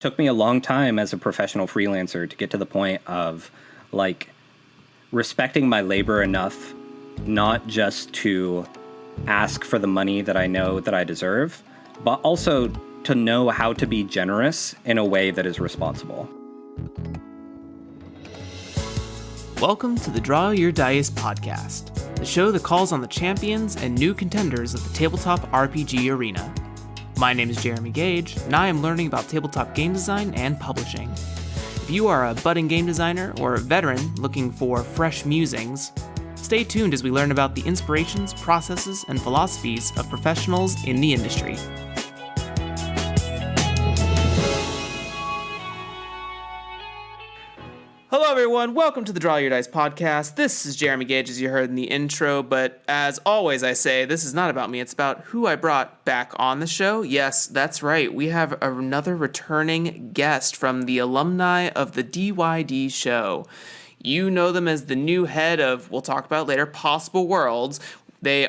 Took me a long time as a professional freelancer to get to the point of like respecting my labor enough not just to ask for the money that I know that I deserve, but also to know how to be generous in a way that is responsible. Welcome to the Draw Your Dice podcast, the show that calls on the champions and new contenders of the tabletop RPG arena. My name is Jeremy Gage, and I am learning about tabletop game design and publishing. If you are a budding game designer or a veteran looking for fresh musings, stay tuned as we learn about the inspirations, processes, and philosophies of professionals in the industry. Hello everyone, welcome to the Draw Your Dice podcast. This is Jeremy Gage, as you heard in the intro, but as always I say, this is not about me, it's about who I brought back on the show. Yes, that's right, we have another returning guest from the alumni of the DYD show. You know them as the new head of, we'll talk about later, Possible Worlds. They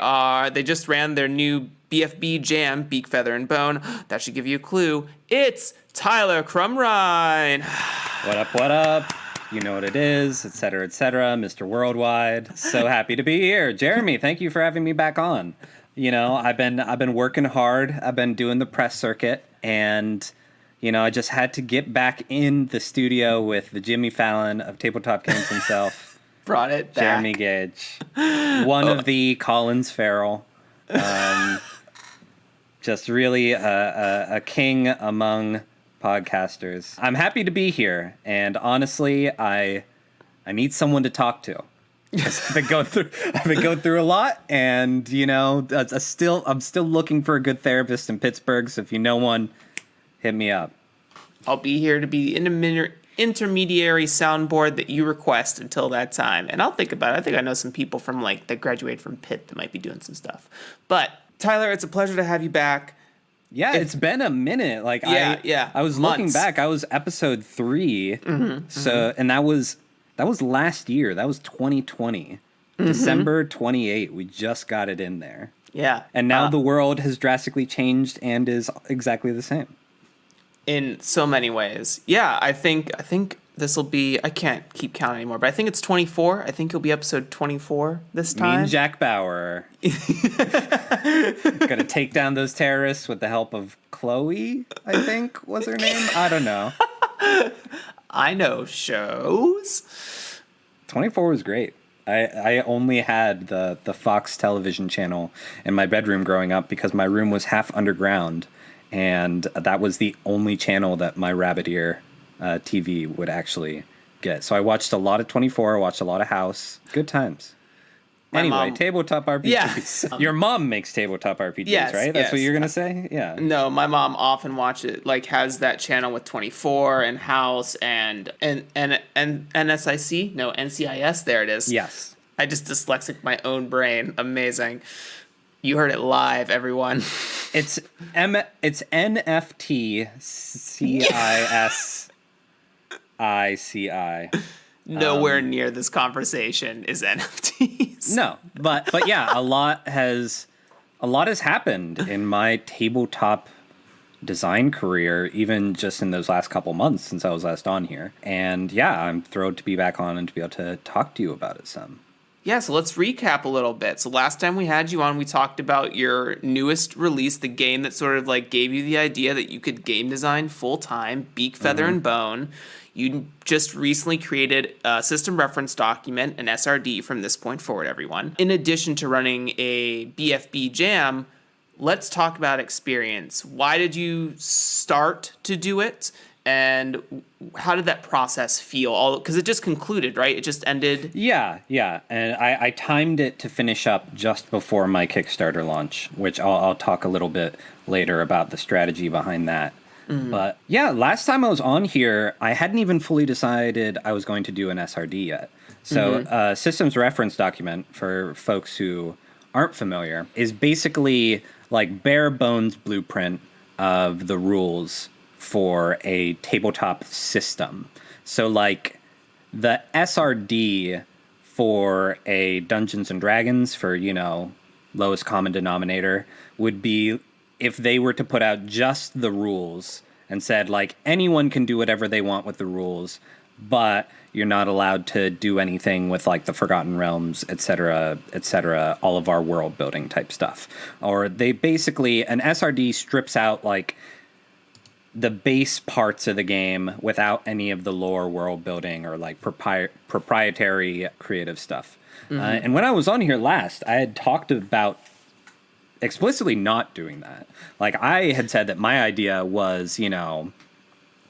just ran their new BFB Jam, Beak, Feather, and Bone. That should give you a clue. It's Tyler Crumrine. What up, what up? You know what it is, et cetera, Mr. Worldwide. So happy to be here. Jeremy, thank you for having me back on. You know, I've been working hard. I've been doing the press circuit, and you know, I just had to get back in the studio with the Jimmy Fallon of Tabletop Games himself. Brought it back. Jeremy Gage. One of the Collins Farrell. Just really a king among podcasters. I'm happy to be here, and honestly, I need someone to talk to. I've been going through a lot, and you know, I'm still looking for a good therapist in Pittsburgh. So if you know one, hit me up. I'll be here to be the intermediary soundboard that you request until that time, and I'll think about it. I think I know some people from that graduated from Pitt that might be doing some stuff. But Tyler, it's a pleasure to have you back. Yeah, it's been a minute. I was months. Looking back. I was episode 3. And that was last year. That was 2020. December 28. We just got it in there. Yeah. And now the world has drastically changed and is exactly the same. In so many ways. Yeah, I think this will be, I can't keep count anymore, but I think it's 24. I think it'll be episode 24 this time. Me and Jack Bauer. Gonna take down those terrorists with the help of Chloe, I think was her name. I don't know. I know shows. 24 was great. I only had the Fox television channel in my bedroom growing up because my room was half underground, and that was the only channel that my rabbit ear TV would actually get. So I watched a lot of 24, watched a lot of House. Good times. Anyway, tabletop RPGs. Yeah. Your mom makes tabletop RPGs, yes, right? That's what you're going to say? Yeah. No, my mom often watches, has that channel with 24 and House and NSIC? No, NCIS. There it is. Yes. I just dyslexic my own brain. Amazing. You heard it live, everyone. It's NFTCISICI. Nowhere near this conversation is NFTs. No, but yeah, a lot has happened in my tabletop design career, even just in those last couple months since I was last on here. And yeah, I'm thrilled to be back on and to be able to talk to you about it some. Yeah, so let's recap a little bit. So last time we had you on, we talked about your newest release, the game that sort of gave you the idea that you could game design full-time, Beak, Feather, and Bone. You just recently created a system reference document, an SRD, from this point forward, everyone. In addition to running a BFB Jam, let's talk about experience. Why did you start to do it? And how did that process feel? Because it just concluded, right? It just ended. Yeah. And I timed it to finish up just before my Kickstarter launch, which I'll talk a little bit later about the strategy behind that. But yeah, last time I was on here, I hadn't even fully decided I was going to do an SRD yet. So systems reference document, for folks who aren't familiar, is basically bare bones blueprint of the rules for a tabletop system. So the SRD for a Dungeons and Dragons, for, lowest common denominator, would be if they were to put out just the rules and said, like, anyone can do whatever they want with the rules, but you're not allowed to do anything with, like, the Forgotten Realms, etc., all of our world building type stuff. Or they basically, an SRD strips out, like, the base parts of the game without any of the lore, world building, or like proprietary creative stuff. And when I was on here last, I had talked about explicitly not doing that. Like, I had said that my idea was,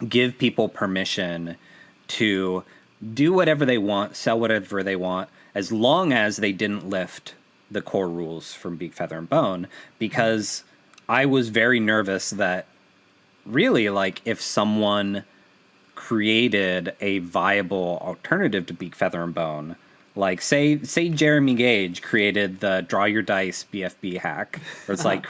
give people permission to do whatever they want, sell whatever they want, as long as they didn't lift the core rules from Beak, Feather, and Bone, because I was very nervous that really, like, if someone created a viable alternative to Beak, Feather, and Bone, like, say Jeremy Gage created the draw your dice BFB hack, where it's like,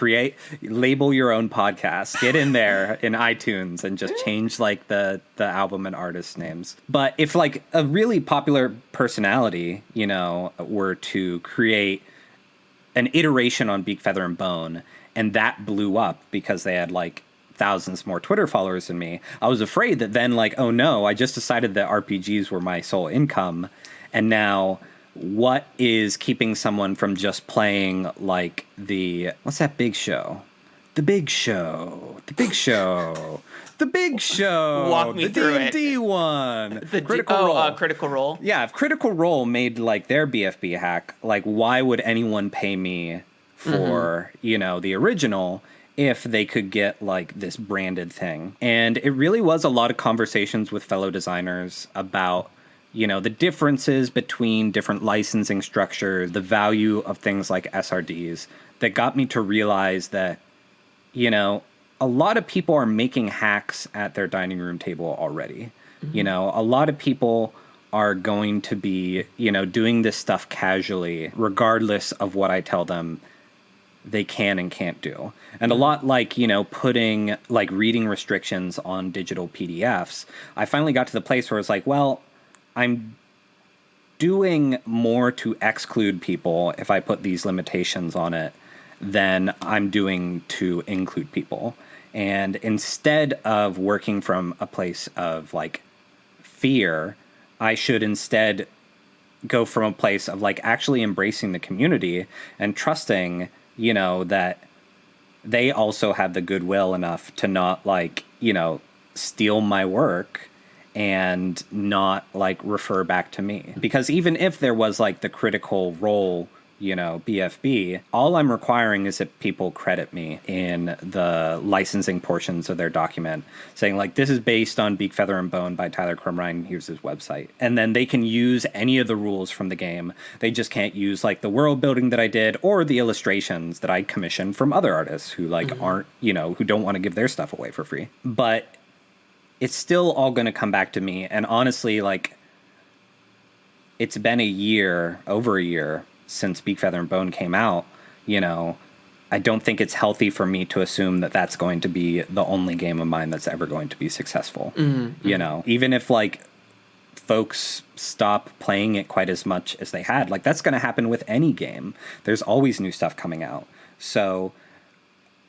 label your own podcast, get in there in iTunes and just change, like, the album and artist names. But if, like, a really popular personality, were to create an iteration on Beak, Feather, and Bone, and that blew up because they had, like, thousands more Twitter followers than me, I was afraid that then, like, oh no, I just decided that RPGs were my sole income, and now what is keeping someone from just playing, like, what's that big show? The Big Show. Walk me through it. The D&D one. Critical Role. Critical Role. Yeah, if Critical Role made, like, their BFB hack, like, why would anyone pay me for, the original if they could get, like, this branded thing? And it really was a lot of conversations with fellow designers about, the differences between different licensing structures, the value of things like SRDs, that got me to realize that, a lot of people are making hacks at their dining room table already. A lot of people are going to be, doing this stuff casually, regardless of what I tell them they can and can't do. And a lot like, putting, like, reading restrictions on digital PDFs, I finally got to the place where it's like, well, I'm doing more to exclude people if I put these limitations on it than I'm doing to include people. And instead of working from a place of, like, fear, I should instead go from a place of, like, actually embracing the community and trusting, that they also have the goodwill enough to not, like, steal my work and not, like, refer back to me. Because even if there was, like, the Critical Role, BFB, all I'm requiring is that people credit me in the licensing portions of their document, saying, like, this is based on Beak, Feather, and Bone by Tyler Crumrine, here's his website. And then they can use any of the rules from the game. They just can't use, like, the world building that I did or the illustrations that I commissioned from other artists who, like, aren't, who don't want to give their stuff away for free. But it's still all going to come back to me. And honestly, like, it's been over a year since Beak, Feather, and Bone came out. I don't think it's healthy for me to assume that that's going to be the only game of mine that's ever going to be successful. Even if, like, folks stop playing it quite as much as they had, like, that's going to happen with any game. There's always new stuff coming out. So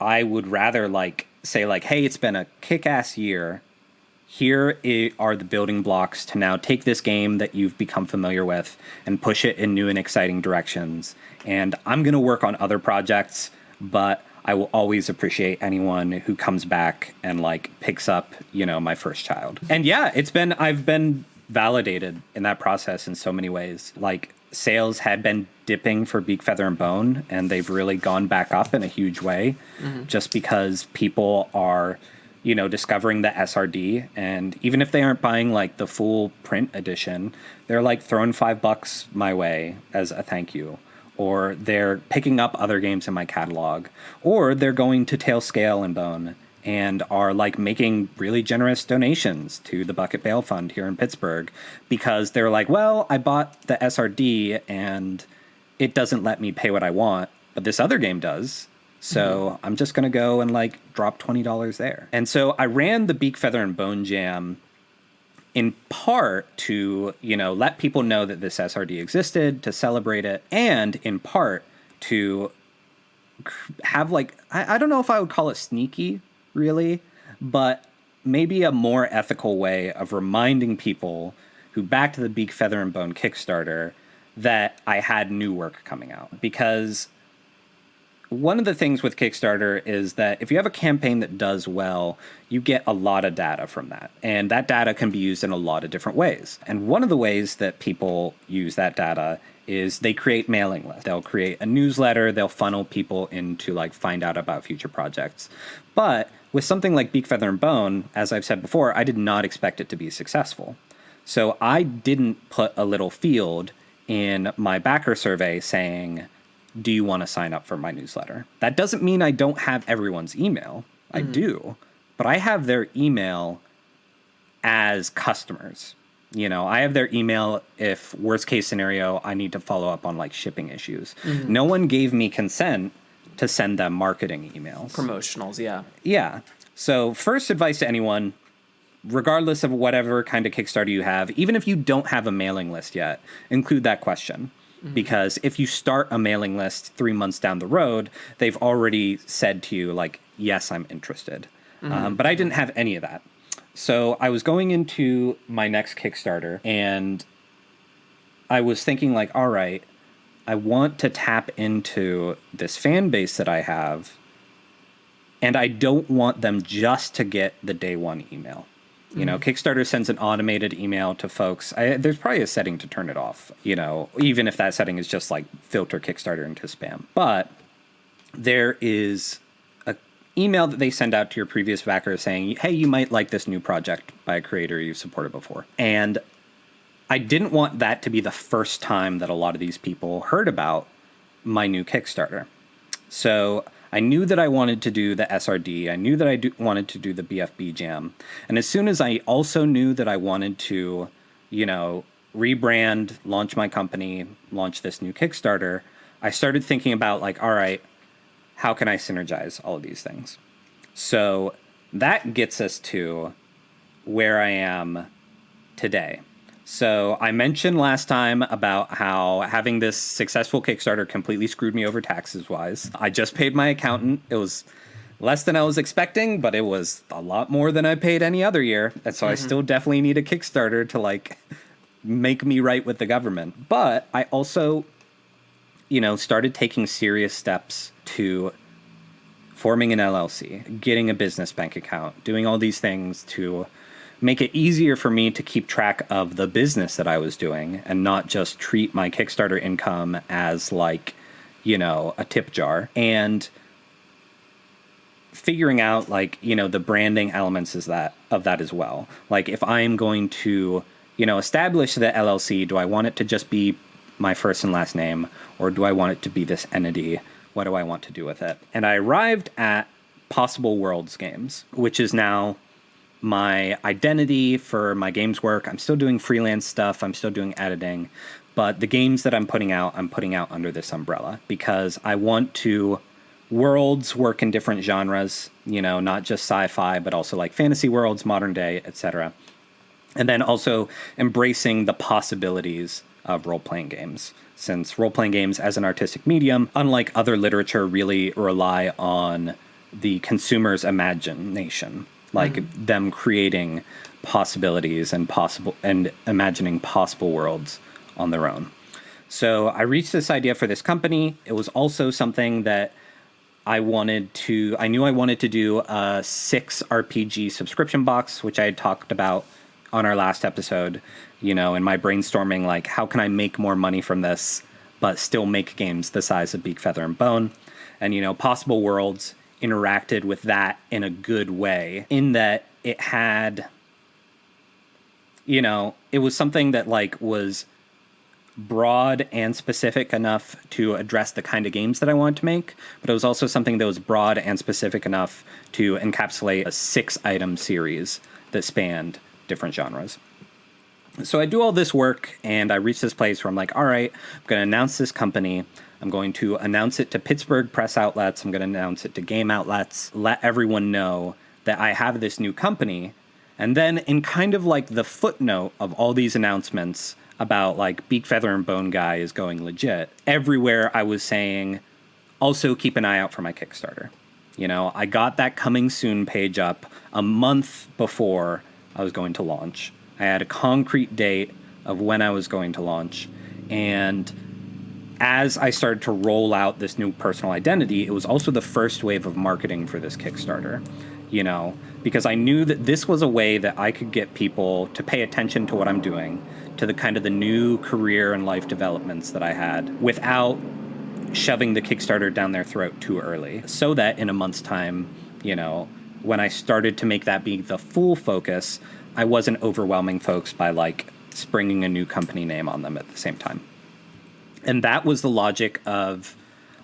I would rather, like, say, like, hey, it's been a kick-ass year. Here are the building blocks to now take this game that you've become familiar with and push it in new and exciting directions. And I'm going to work on other projects, but I will always appreciate anyone who comes back and, like, picks up, my first child. And yeah, I've been validated in that process in so many ways. Like, sales had been dipping for Beak, Feather, and Bone, and they've really gone back up in a huge way, just because people are, discovering the SRD, and even if they aren't buying, like, the full print edition, they're, like, throwing $5 my way as a thank you, or they're picking up other games in my catalog, or they're going to Tail, Scale, and Bone and are, like, making really generous donations to the Bucket Bail Fund here in Pittsburgh because they're like, well, I bought the SRD and it doesn't let me pay what I want, but this other game does. So I'm just going to go and, like, drop $20 there. And so I ran the Beak, Feather, and Bone Jam in part to, let people know that this SRD existed, to celebrate it, and in part to have, like, I don't know if I would call it sneaky, really, but maybe a more ethical way of reminding people who backed the Beak, Feather, and Bone Kickstarter that I had new work coming out. Because one of the things with Kickstarter is that if you have a campaign that does well, you get a lot of data from that. And that data can be used in a lot of different ways. And one of the ways that people use that data is they create mailing lists. They'll create a newsletter, they'll funnel people in to like find out about future projects. But with something like Beak, Feather, and Bone, as I've said before, I did not expect it to be successful. So I didn't put a little field in my backer survey saying, do you want to sign up for my newsletter? That doesn't mean I don't have everyone's email. I do, but I have their email as customers. You know, I have their email if worst case scenario, I need to follow up on like shipping issues. No one gave me consent to send them marketing emails. Promotionals, yeah. Yeah. So first advice to anyone, regardless of whatever kind of Kickstarter you have, even if you don't have a mailing list yet, include that question. Because if you start a mailing list 3 months down the road, they've already said to you, like, yes, I'm interested. But I didn't have any of that. So I was going into my next Kickstarter, and I was thinking, like, all right, I want to tap into this fan base that I have, and I don't want them just to get the day one email. You know, Kickstarter sends an automated email to folks. There's probably a setting to turn it off, you know, even if that setting is just like filter Kickstarter into spam. But there is a email that they send out to your previous backer saying, hey, you might like this new project by a creator you've supported before. And I didn't want that to be the first time that a lot of these people heard about my new Kickstarter. So I knew that I wanted to do the SRD. I knew that I wanted to do the BFB Jam. And as soon as I also knew that I wanted to, you know, rebrand, launch my company, launch this new Kickstarter, I started thinking about like, all right, how can I synergize all of these things? So that gets us to where I am today. So I mentioned last time about how having this successful Kickstarter completely screwed me over taxes-wise. I just paid my accountant. It was less than I was expecting, but it was a lot more than I paid any other year. And so I still definitely need a Kickstarter to, like, make me right with the government. But I also, you know, started taking serious steps to forming an LLC, getting a business bank account, doing all these things to make it easier for me to keep track of the business that I was doing and not just treat my Kickstarter income as like, you know, a tip jar. And figuring out like, you know, the branding elements of that as well. Like if I'm going to, you know, establish the LLC, do I want it to just be my first and last name, or do I want it to be this entity? What do I want to do with it? And I arrived at Possible Worlds Games, which is now my identity for my games work. I'm still doing freelance stuff. I'm still doing editing. But the games that I'm putting out under this umbrella because I want to worlds work in different genres, you know, not just sci-fi, but also like fantasy worlds, modern day, etc. And then also embracing the possibilities of role-playing games. Since role-playing games as an artistic medium, unlike other literature, really rely on the consumer's imagination. Like them creating possibilities and imagining possible worlds on their own. So I reached this idea for this company. It was also something that I knew I wanted to do a 6 RPG subscription box, which I had talked about on our last episode, you know, in my brainstorming, like how can I make more money from this, but still make games the size of Beak, Feather, and Bone? And, you know, Possible Worlds interacted with that in a good way in that it had, you know, it was something that like was broad and specific enough to address the kind of games that I wanted to make, but it was also something that was broad and specific enough to encapsulate a 6-item series that spanned different genres. So I do all this work and I reach this place where I'm like, all right, I'm going to announce this company. I'm going to announce it to Pittsburgh press outlets. I'm going to announce it to game outlets, let everyone know that I have this new company. And then in kind of like the footnote of all these announcements about like Beak, Feather, and Bone Guy is going legit, everywhere I was saying, also keep an eye out for my Kickstarter. I got that coming soon page up a month before I was going to launch. I had a concrete date of when I was going to launch. And as I started to roll out this new personal identity, it was also the first wave of marketing for this Kickstarter, because I knew that this was a way that I could get people to pay attention to what I'm doing, to the kind of the new career and life developments that I had, without shoving the Kickstarter down their throat too early, so that in a month's time, when I started to make that be the full focus, I wasn't overwhelming folks by springing a new company name on them at the same time. And that was the logic of,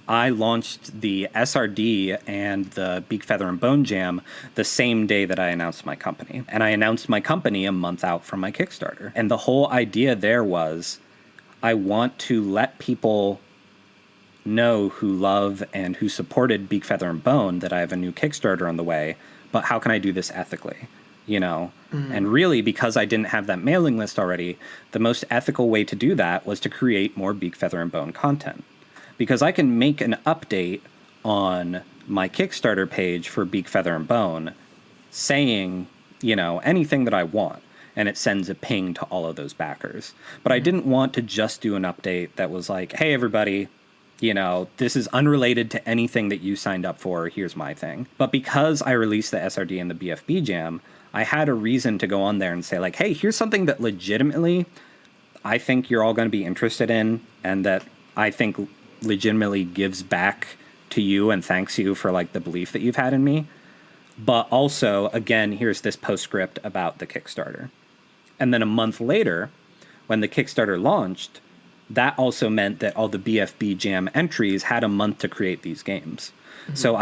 I launched the SRD and the Beak, Feather, and Bone Jam the same day that I announced my company. And I announced my company a month out from my Kickstarter. And the whole idea there was, I want to let people know who love and who supported Beak, Feather, and Bone that I have a new Kickstarter on the way, but how can I do this ethically? And really, because I didn't have that mailing list already, the most ethical way to do that was to create more Beak, Feather, and Bone content. Because I can make an update on my Kickstarter page for Beak, Feather, and Bone saying, anything that I want, and it sends a ping to all of those backers. But I didn't want to just do an update that was like, hey, everybody, this is unrelated to anything that you signed up for. Here's my thing. But because I released the SRD and the BFB Jam, I had a reason to go on there and say, hey, here's something that legitimately I think you're all going to be interested in, and that I think legitimately gives back to you and thanks you for the belief that you've had in me. But also, again, here's this postscript about the Kickstarter. And then a month later, when the Kickstarter launched, that also meant that all the BFB Jam entries had a month to create these games. Mm-hmm. So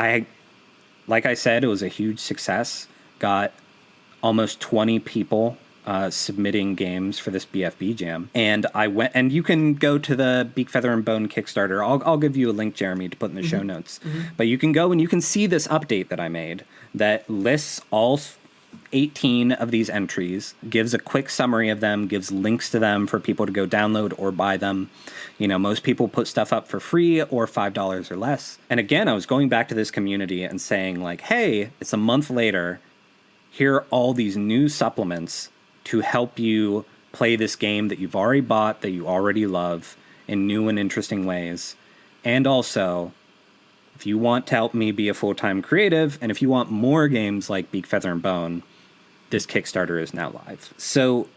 like I said, it was a huge success. Got almost 20 people submitting games for this BFB Jam. And I went, and you can go to the Beak, Feather, and Bone Kickstarter. I'll give you a link, Jeremy, to put in the show notes. Mm-hmm. But you can go and you can see this update that I made that lists all 18 of these entries, gives a quick summary of them, gives links to them for people to go download or buy them. Most people put stuff up for free or $5 or less. And again, I was going back to this community and saying hey, it's a month later. Here are all these new supplements to help you play this game that you've already bought, that you already love, in new and interesting ways. And also, if you want to help me be a full-time creative, and if you want more games like Beak, Feather, and Bone, this Kickstarter is now live. So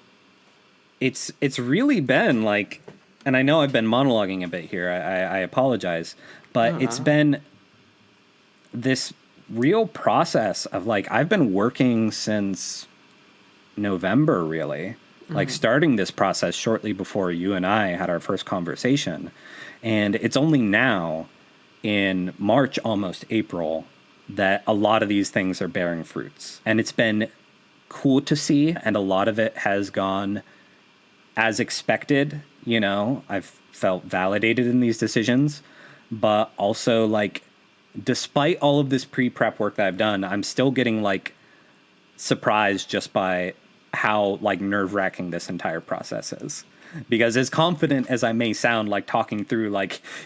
it's really been and I know I've been monologuing a bit here, I apologize, but it's been this real process of I've been working since November, really, starting this process shortly before you and I had our first conversation. And it's only now in March, almost April, that a lot of these things are bearing fruits. And it's been cool to see. And a lot of it has gone as expected. I've felt validated in these decisions, but also despite all of this pre-prep work that I've done, I'm still getting surprised just by how nerve-wracking this entire process is. Because as confident as I may sound talking through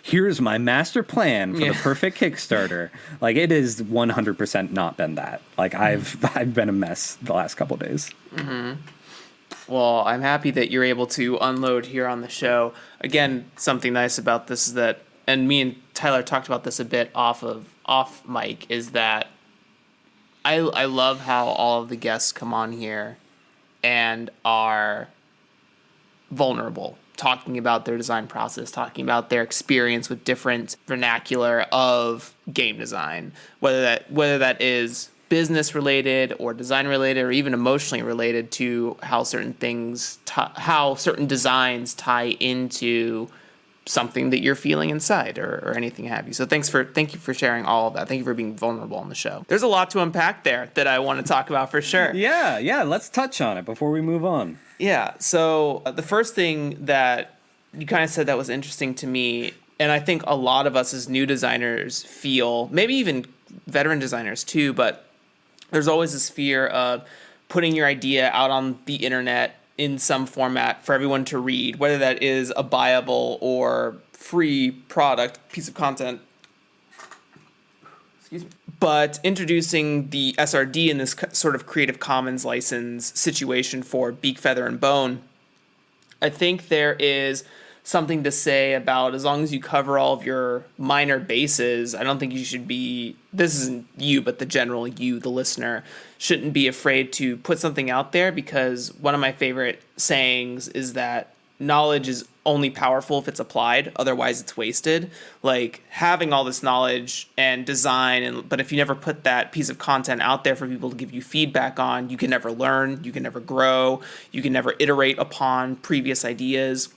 here's my master plan for the perfect Kickstarter, it is 100% not been that. I've been a mess the last couple days. Mm-hmm. Well, I'm happy that you're able to unload here on the show. Again, something nice about this is that, and me and Tyler talked about this a bit off mic, is that I love how all of the guests come on here and are vulnerable, talking about their design process, talking about their experience with different vernacular of game design, whether that is business related or design related or even emotionally related to how certain things, how certain designs tie into something that you're feeling inside or anything have you. So thank you for sharing all of that. Thank you for being vulnerable on the show. There's a lot to unpack there that I want to talk about for sure. Yeah, let's touch on it before we move on. Yeah, so the first thing that you kind of said that was interesting to me, and I think a lot of us as new designers feel, maybe even veteran designers too, but there's always this fear of putting your idea out on the internet in some format for everyone to read, whether that is a buyable or free product, piece of content. Excuse me. But introducing the SRD in this sort of Creative Commons license situation for Beak, Feather, and Bone, I think there is something to say about as long as you cover all of your minor bases, I don't think you should be, this isn't you, but the general you, the listener, shouldn't be afraid to put something out there, because one of my favorite sayings is that knowledge is only powerful if it's applied, otherwise it's wasted. Like, having all this knowledge and design, but if you never put that piece of content out there for people to give you feedback on, you can never learn, you can never grow, you can never iterate upon previous ideas.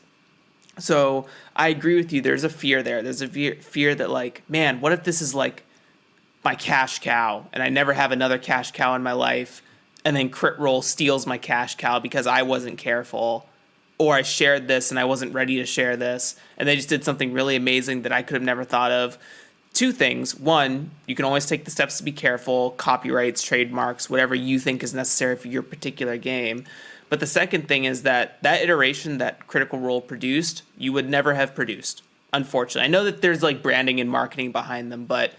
So I agree with you. There's a fear there. There's a fear that, like, man, what if this is like my cash cow and I never have another cash cow in my life, and then Crit Roll steals my cash cow because I wasn't careful, or I shared this and I wasn't ready to share this, and they just did something really amazing that I could have never thought of. Two things. One, you can always take the steps to be careful, copyrights, trademarks, whatever you think is necessary for your particular game. But the second thing is that iteration that Critical Role produced, you would never have produced, unfortunately. I know that there's like branding and marketing behind them, but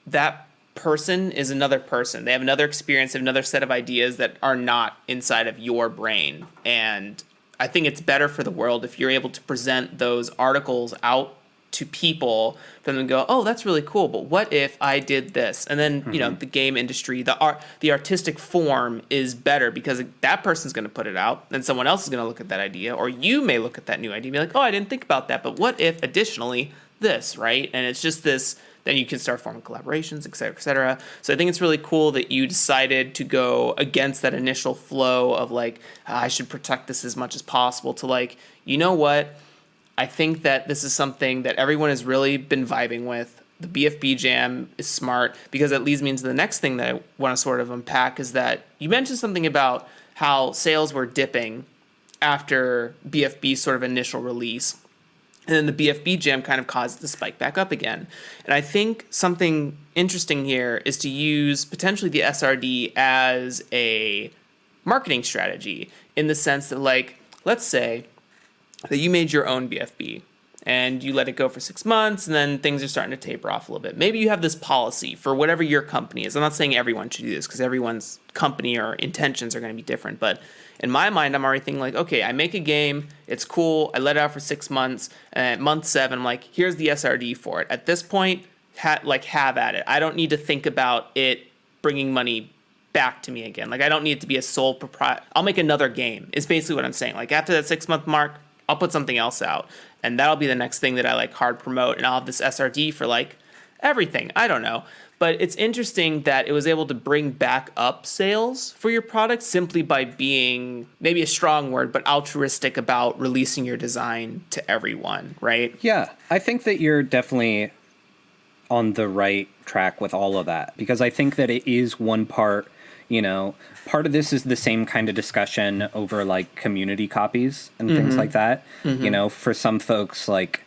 that person is another person. They have another experience, another set of ideas that are not inside of your brain. And I think it's better for the world if you're able to present those articles out to people, for them to go, oh, that's really cool, but what if I did this? And then, you know, the game industry, the artistic form is better because that person's going to put it out, then someone else is going to look at that idea, or you may look at that new idea and be like, oh, I didn't think about that, but what if additionally this, right? And it's just this, then you can start forming collaborations, et cetera, et cetera. So I think it's really cool that you decided to go against that initial flow of like, I should protect this as much as possible, to like, you know what? I think that this is something that everyone has really been vibing with. The BFB Jam is smart, because that leads me into the next thing that I want to sort of unpack, is that you mentioned something about how sales were dipping after BFB's sort of initial release. And then the BFB Jam kind of caused it to spike back up again. And I think something interesting here is to use potentially the SRD as a marketing strategy, in the sense that, like, let's say that you made your own BFB and you let it go for 6 months, and then things are starting to taper off a little bit. Maybe you have this policy for whatever your company is. I'm not saying everyone should do this, because everyone's company or intentions are going to be different. But in my mind, I'm already thinking like, okay, I make a game, it's cool, I let it out for 6 months, and at month 7, I'm like, here's the SRD for it. At this point, have at it. I don't need to think about it bringing money back to me again. Like, I don't need it to be a sole proprietor. I'll make another game, is basically what I'm saying. Like, after that 6 month mark, I'll put something else out, and that'll be the next thing that I like hard promote, and I'll have this SRD for like everything. I don't know. But it's interesting that it was able to bring back up sales for your product simply by being, maybe a strong word, but altruistic about releasing your design to everyone, right? Yeah, I think that you're definitely on the right track with all of that, because I think that it is one part, you know, part of this is the same kind of discussion over like community copies and things like that. You know, for some folks, like,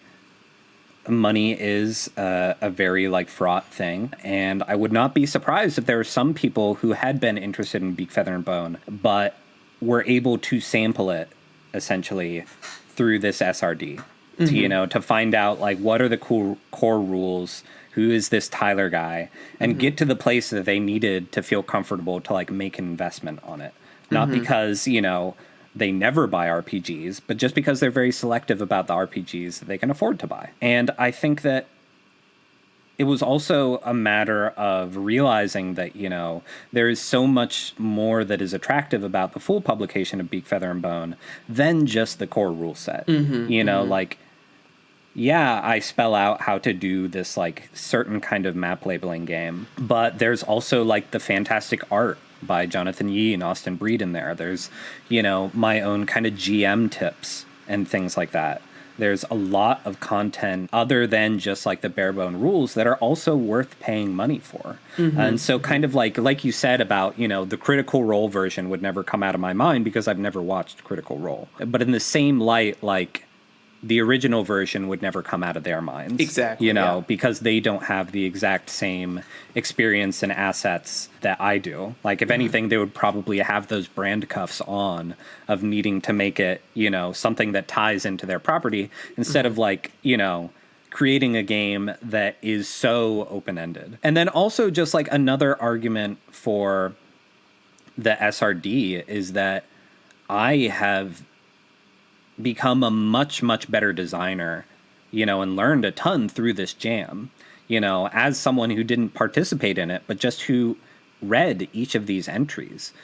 money is a very like fraught thing, and I would not be surprised if there were some people who had been interested in Beak, Feather, and Bone, but were able to sample it essentially through this SRD to, you know, to find out like what are the cool core rules, who is this Tyler guy, and get to the place that they needed to feel comfortable to like make an investment on it. Not because, you know, they never buy RPGs, but just because they're very selective about the RPGs that they can afford to buy. And I think that it was also a matter of realizing that, you know, there is so much more that is attractive about the full publication of Beak, Feather, and Bone than just the core rule set. You know, like, yeah, I spell out how to do this like certain kind of map labeling game, but there's also like the fantastic art by Jonathan Yee and Austin Breed in there. There's, you know, my own kind of GM tips and things like that. There's a lot of content other than just like the bare bone rules that are also worth paying money for. And so kind of like you said about, you know, the Critical Role version would never come out of my mind because I've never watched Critical Role. But in the same light, like, the original version would never come out of their minds. Exactly. You know, because they don't have the exact same experience and assets that I do. Like, if anything, they would probably have those brand cuffs on of needing to make it, you know, something that ties into their property instead of like, you know, creating a game that is so open-ended. And then also just like another argument for the SRD is that I have become a much, much better designer, and learned a ton through this jam, as someone who didn't participate in it, but just who read each of these entries.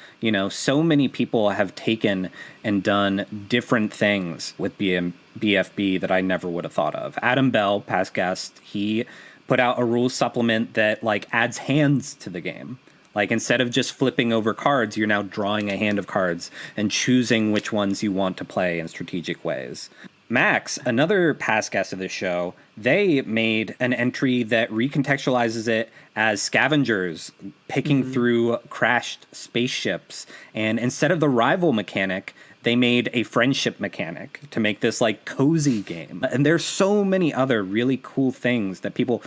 So many people have taken and done different things with BFB that I never would have thought of. Adam Bell, past guest, he put out a rules supplement that like adds hands to the game. Like, instead of just flipping over cards, you're now drawing a hand of cards and choosing which ones you want to play in strategic ways. Max, another past guest of this show, they made an entry that recontextualizes it as scavengers picking through crashed spaceships. And instead of the rival mechanic, they made a friendship mechanic to make this like cozy game. And there's so many other really cool things that people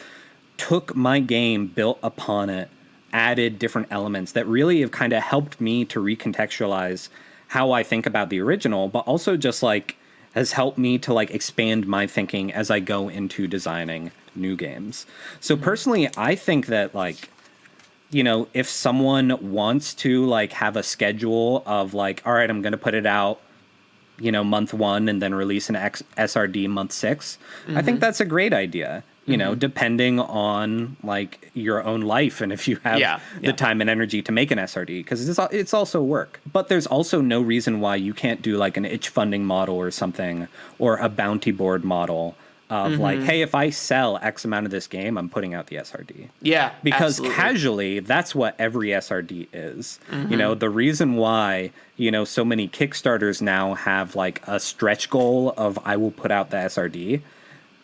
took my game, built upon it, added different elements that really have kind of helped me to recontextualize how I think about the original, but also just like has helped me to like expand my thinking as I go into designing new games. So personally, I think that like, if someone wants to like have a schedule of like, all right, I'm going to put it out, month 1 and then release an SRD month 6, I think that's a great idea. Depending on like your own life and if you have the time and energy to make an SRD, because it's also work. But there's also no reason why you can't do like an itch funding model or something, or a bounty board model of like, hey, if I sell X amount of this game, I'm putting out the SRD. Yeah, because absolutely. Casually, that's what every SRD is. The reason why, so many Kickstarters now have like a stretch goal of I will put out the SRD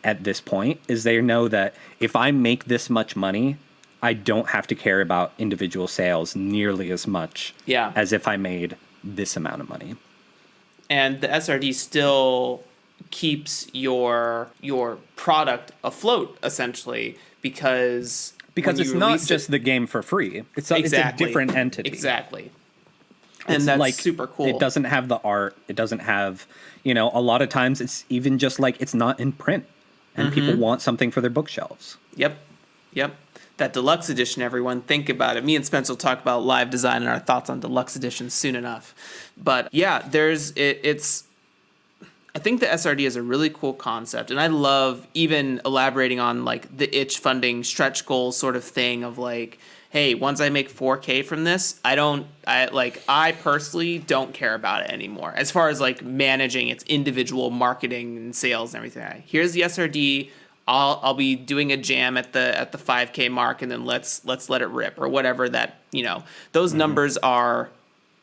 at this point is they know that if I make this much money, I don't have to care about individual sales nearly as much as if I made this amount of money. And the SRD still keeps your product afloat, essentially, because it's not just the game for free. It's a different entity. Exactly. And it's that's like, super cool. It doesn't have the art. It doesn't have, a lot of times it's even just like it's not in print. And people want something for their bookshelves. Yep. That deluxe edition, everyone, think about it. Me and Spencer will talk about live design and our thoughts on deluxe editions soon enough. But yeah, it's I think the SRD is a really cool concept, and I love even elaborating on like the itch funding stretch goal sort of thing of like, hey, once I make 4K from this, I personally don't care about it anymore. As far as like managing its individual marketing and sales and everything. Here's the SRD. I'll be doing a jam at the 5K mark, and then let's let it rip, or whatever that, those numbers are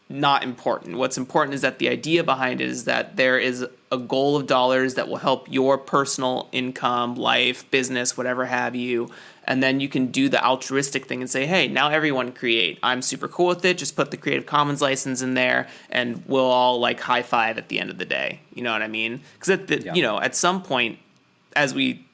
not important. What's important is that the idea behind it is that there is a goal of dollars that will help your personal income, life, business, whatever have you. And then you can do the altruistic thing and say, hey, now everyone create. I'm super cool with it. Just put the Creative Commons license in there and we'll all like high five at the end of the day. You know what I mean? Because at some point, as we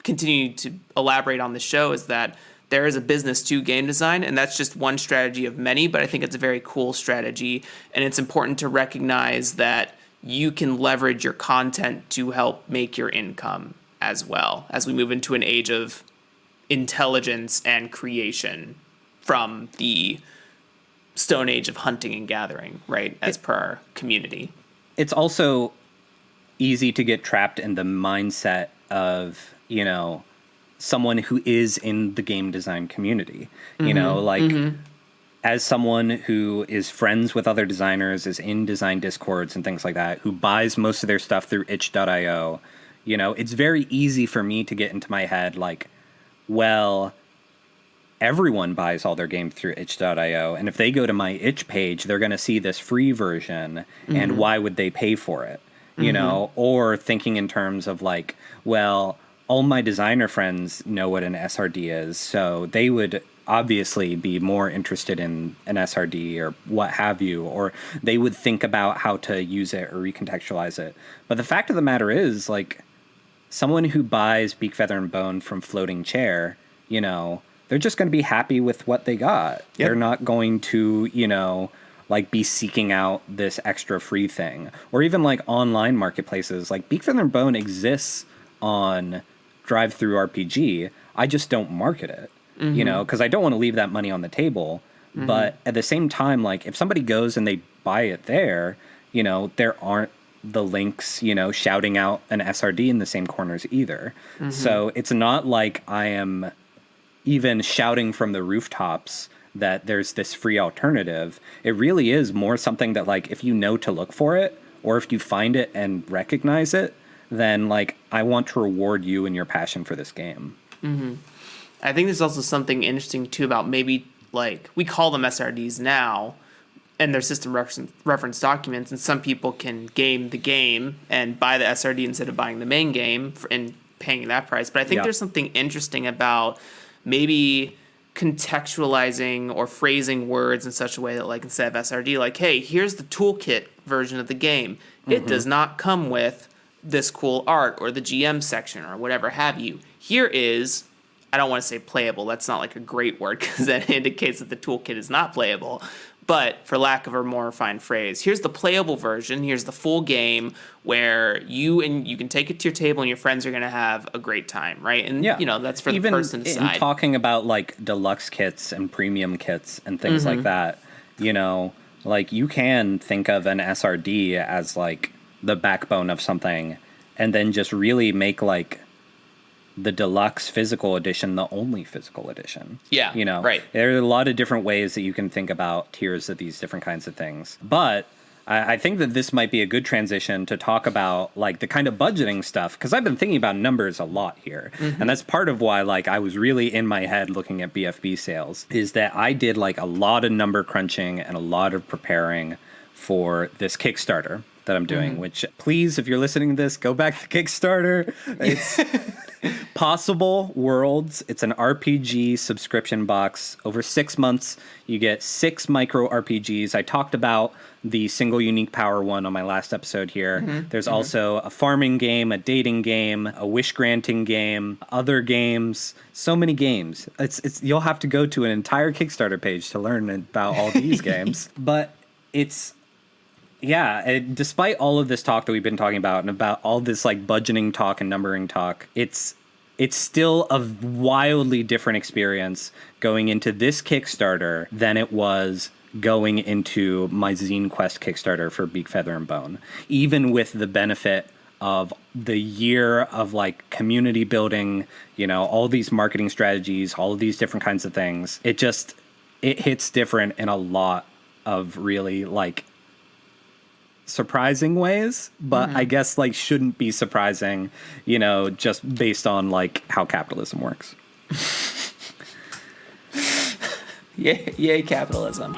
continue to elaborate on the show, is that there is a business to game design, and that's just one strategy of many, but I think it's a very cool strategy. And it's important to recognize that you can leverage your content to help make your income as well, as we move into an age of intelligence and creation from the Stone Age of hunting and gathering, right? As per our community. It's also easy to get trapped in the mindset of, someone who is in the game design community, as someone who is friends with other designers, is in design discords and things like that, who buys most of their stuff through itch.io, it's very easy for me to get into my head like, well, everyone buys all their games through itch.io, and if they go to my itch page, they're going to see this free version, and why would they pay for it? Or thinking in terms of like, well, all my designer friends know what an SRD is, so they would obviously be more interested in an SRD or what have you, or they would think about how to use it or recontextualize it. But the fact of the matter is, like, someone who buys Beak, Feather, and Bone from Floating Chair, they're just going to be happy with what they got. Yep. They're not going to, like be seeking out this extra free thing. Or even like online marketplaces, like Beak, Feather, and Bone exists on drive-through RPG. I just don't market it, you know, because I don't want to leave that money on the table. But at the same time, like, if somebody goes and they buy it there, you know, there aren't the links, you know, shouting out an SRD in the same corners either. So it's not like I am even shouting from the rooftops that there's this free alternative. It really is more something that, like, if you know to look for it, or if you find it and recognize it, then, like, I want to reward you and your passion for this game. I think there's also something interesting too about maybe, like, we call them SRDs now, and they're system reference documents, and some people can game the game and buy the SRD instead of buying the main game and paying that price. But I think there's something interesting about maybe contextualizing or phrasing words in such a way that, like, instead of SRD, like, hey, here's the toolkit version of the game. It does not come with this cool art or the GM section or whatever have you. Here is, I don't want to say playable. That's not like a great word because that indicates that the toolkit is not playable. But for lack of a more refined phrase, here's the playable version. Here's the full game where you can take it to your table and your friends are going to have a great time, right? And, you know, that's for the person to decide. Even talking about, like, deluxe kits and premium kits and things like that, you know, like, you can think of an SRD as, like, the backbone of something and then just really make, like, the deluxe physical edition the only physical edition. Yeah, you know, right. There are a lot of different ways that you can think about tiers of these different kinds of things. But I think that this might be a good transition to talk about, like, the kind of budgeting stuff, because I've been thinking about numbers a lot here. And that's part of why, like, I was really in my head looking at BFB sales, is that I did, like, a lot of number crunching and a lot of preparing for this Kickstarter that I'm doing, which, please, if you're listening to this, go back to Kickstarter. It's Possible Worlds. It's an RPG subscription box. Over 6 months, you get 6 micro RPGs. I talked about the single unique power one on my last episode here. There's also a farming game, a dating game, a wish granting game, other games, so many games. It's you'll have to go to an entire Kickstarter page to learn about all these games. But it's, despite all of this talk that we've been talking about and about all this, like, budgeting talk and numbering talk, it's still a wildly different experience going into this Kickstarter than it was going into my Zine Quest Kickstarter for Beak, Feather, and Bone. Even with the benefit of the year of, like, community building, you know, all these marketing strategies, all of these different kinds of things, it hits different in a lot of really, like, surprising ways, but I guess, like, shouldn't be surprising, you know, just based on, like, how capitalism works. Yay, capitalism.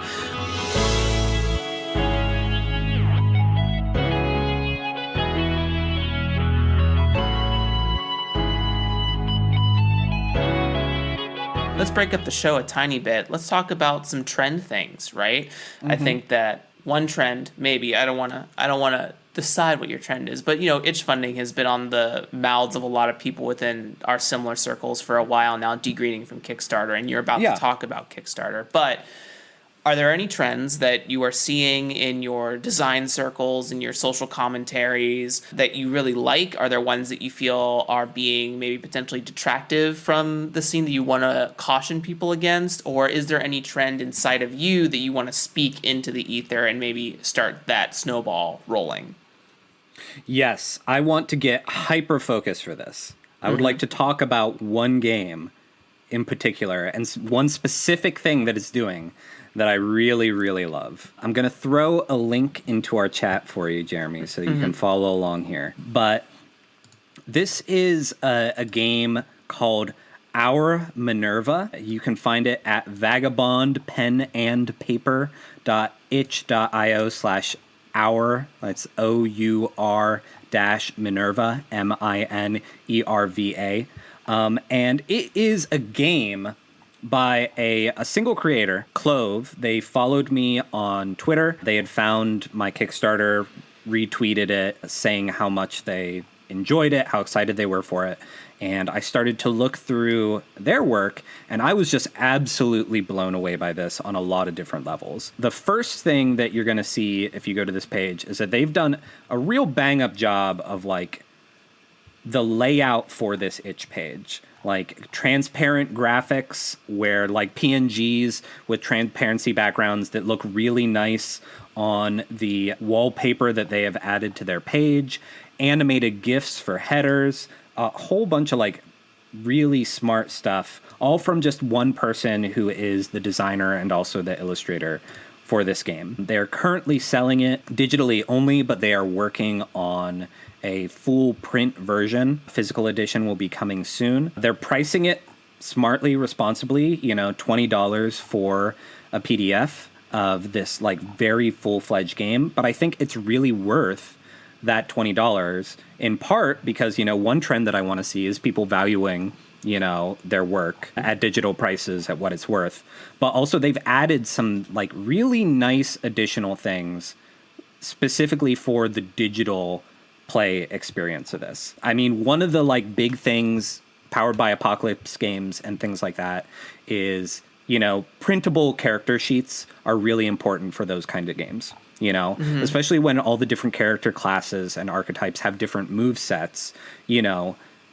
Let's break up the show a tiny bit. Let's talk about some trend things, right? I think that one trend, maybe, I don't want to decide what your trend is, but, you know, itch funding has been on the mouths of a lot of people within our similar circles for a while now, degrading from Kickstarter, and you're about to talk about Kickstarter. But are there any trends that you are seeing in your design circles, in your social commentaries, that you really like? Are there ones that you feel are being maybe potentially detractive from the scene that you want to caution people against? Or is there any trend inside of you that you want to speak into the ether and maybe start that snowball rolling? Yes, I want to get hyper-focused for this. I would like to talk about one game in particular and one specific thing that it's doing that I really, really love. I'm going to throw a link into our chat for you, Jeremy, so that you can follow along here. But this is a game called Our Minerva. You can find it at vagabondpenandpaper.itch.io/our. That's OUR-Minerva, MINERVA. And it is a game by a single creator, Clove. They followed me on Twitter. They had found my Kickstarter, retweeted it, saying how much they enjoyed it, how excited they were for it. And I started to look through their work, and I was just absolutely blown away by this on a lot of different levels. The first thing that you're going to see if you go to this page is that they've done a real bang-up job of, like, the layout for this itch page, like transparent graphics where like PNGs with transparency backgrounds that look really nice on the wallpaper that they have added to their page, animated GIFs for headers, a whole bunch of like really smart stuff, all from just one person who is the designer and also the illustrator for this game. They're currently selling it digitally only, but they are working on a full print version. Physical edition will be coming soon. They're pricing it smartly, responsibly, $20 for a PDF of this like very full-fledged game. But I think it's really worth that $20 in part because, one trend that I want to see is people valuing their work at digital prices at what it's worth. But also they've added some like really nice additional things specifically for the digital play experience of this. I mean, one of the like big things powered by Apocalypse games and things like that is, printable character sheets are really important for those kind of games, especially when all the different character classes and archetypes have different move sets,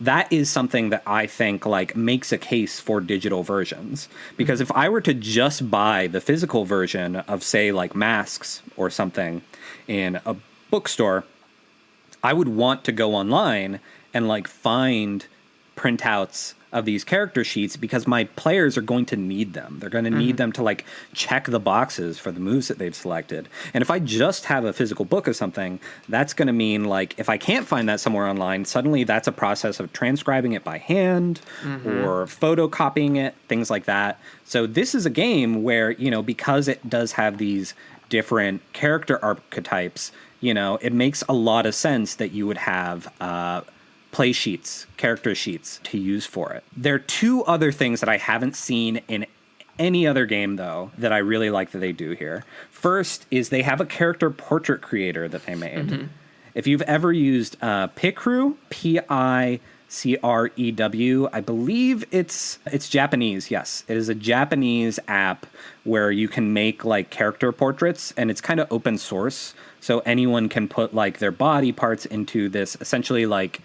that is something that I think like makes a case for digital versions. Because if I were to just buy the physical version of, say, like Masks or something in a bookstore, I would want to go online and like find printouts of these character sheets because my players are going to need them. They're going to need them to like check the boxes for the moves that they've selected. And if I just have a physical book of something, that's going to mean like if I can't find that somewhere online, suddenly that's a process of transcribing it by hand or photocopying it, things like that. So this is a game where, because it does have these different character archetypes, it makes a lot of sense that you would have play sheets, character sheets to use for it. There are two other things that I haven't seen in any other game, though, that I really like that they do here. First is they have a character portrait creator that they made. If you've ever used Picrew, Picrew, I believe it's Japanese. Yes, it is a Japanese app where you can make like character portraits, and it's kind of open source, so anyone can put like their body parts into this essentially like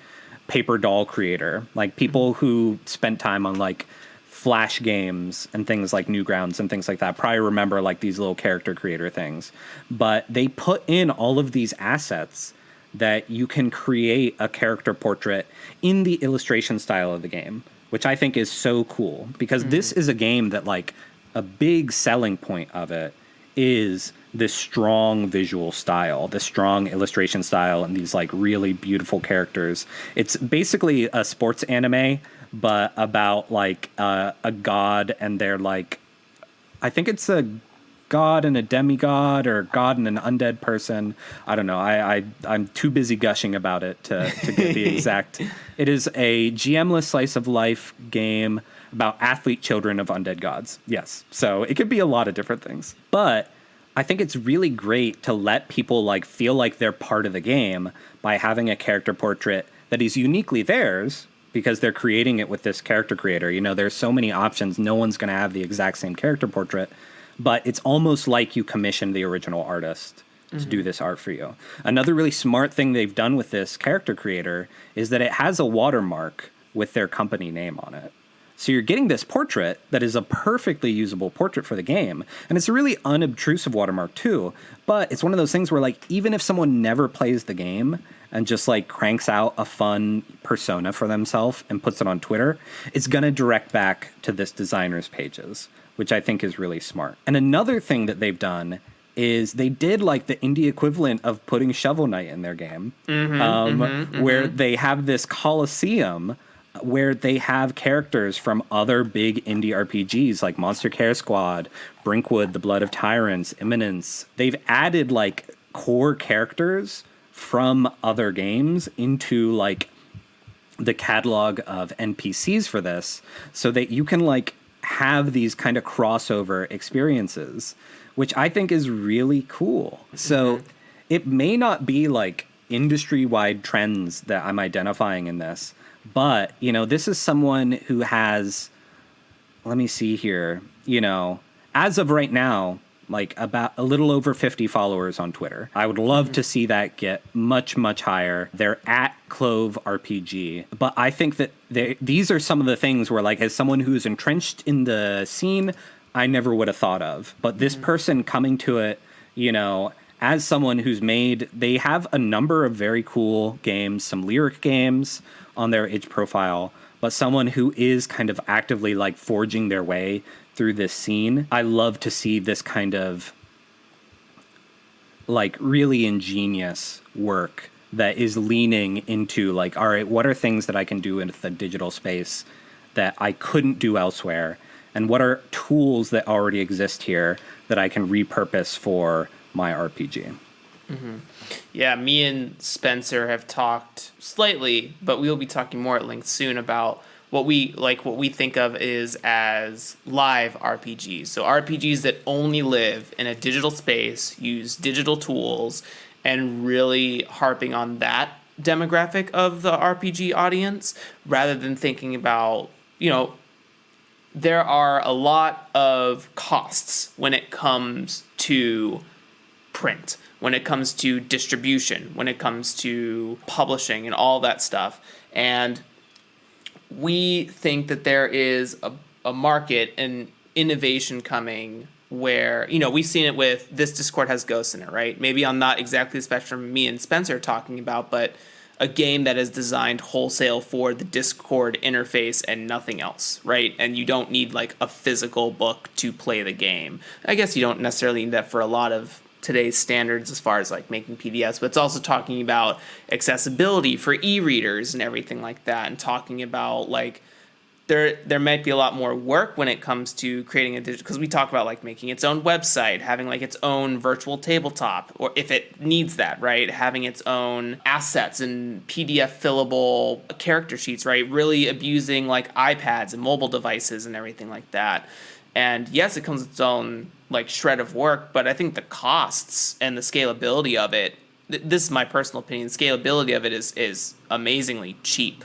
paper doll creator. Like people who spent time on like Flash games and things like Newgrounds and things like that probably remember like these little character creator things. But they put in all of these assets that you can create a character portrait in the illustration style of the game, which I think is so cool because this is a game that like a big selling point of it is this strong visual style, this strong illustration style, and these like really beautiful characters. It's basically a sports anime, but about like a god and they're like, I think it's a god and a demigod or god and an undead person. I don't know. I'm too busy gushing about it to get the exact. It is a GM-less slice of life game about athlete children of undead gods. Yes. So it could be a lot of different things, but I think it's really great to let people like feel like they're part of the game by having a character portrait that is uniquely theirs because they're creating it with this character creator. There's so many options. No one's going to have the exact same character portrait, but it's almost like you commissioned the original artist to do this art for you. Another really smart thing they've done with this character creator is that it has a watermark with their company name on it. So you're getting this portrait that is a perfectly usable portrait for the game. And it's a really unobtrusive watermark too. But it's one of those things where like, even if someone never plays the game and just like cranks out a fun persona for themselves and puts it on Twitter, it's going to direct back to this designer's pages, which I think is really smart. And another thing that they've done is they did like the indie equivalent of putting Shovel Knight in their game, where they have this Coliseum where they have characters from other big indie RPGs like Monster Care Squad, Brinkwood, The Blood of Tyrants, Imminence. They've added like core characters from other games into like the catalog of NPCs for this so that you can like have these kind of crossover experiences, which I think is really cool. So it may not be like industry-wide trends that I'm identifying in this, but, this is someone who has, let me see here, as of right now, like about a little over 50 followers on Twitter. I would love to see that get much, much higher. They're at Clove RPG. But I think that these are some of the things where, like, as someone who's entrenched in the scene, I never would have thought of. But this person coming to it, you know, as someone who's they have a number of very cool games, some lyric games on their itch profile, but someone who is kind of actively like forging their way through this scene. I love to see this kind of like really ingenious work that is leaning into like, all right, what are things that I can do in the digital space that I couldn't do elsewhere? And what are tools that already exist here that I can repurpose for my RPG? Yeah, me and Spencer have talked slightly, but we'll be talking more at length soon about what we think of is as live RPGs. So RPGs that only live in a digital space, use digital tools, and really harping on that demographic of the RPG audience rather than thinking about, there are a lot of costs when it comes to print, when it comes to distribution, when it comes to publishing and all that stuff. And we think that there is a market and innovation coming where, we've seen it with this Discord has ghosts in it, right? Maybe on not exactly the spectrum me and Spencer are talking about, but a game that is designed wholesale for the Discord interface and nothing else, right? And you don't need like a physical book to play the game. I guess you don't necessarily need that for a lot of today's standards as far as like making PDFs, but it's also talking about accessibility for e-readers and everything like that, and talking about like there might be a lot more work when it comes to creating a digital, because we talk about like making its own website, having like its own virtual tabletop, or if it needs that, right, having its own assets and PDF fillable character sheets, right, really abusing like iPads and mobile devices and everything like that. And yes, it comes with its own like shred of work, but I think the costs and the scalability of it, this is my personal opinion, scalability of it is amazingly cheap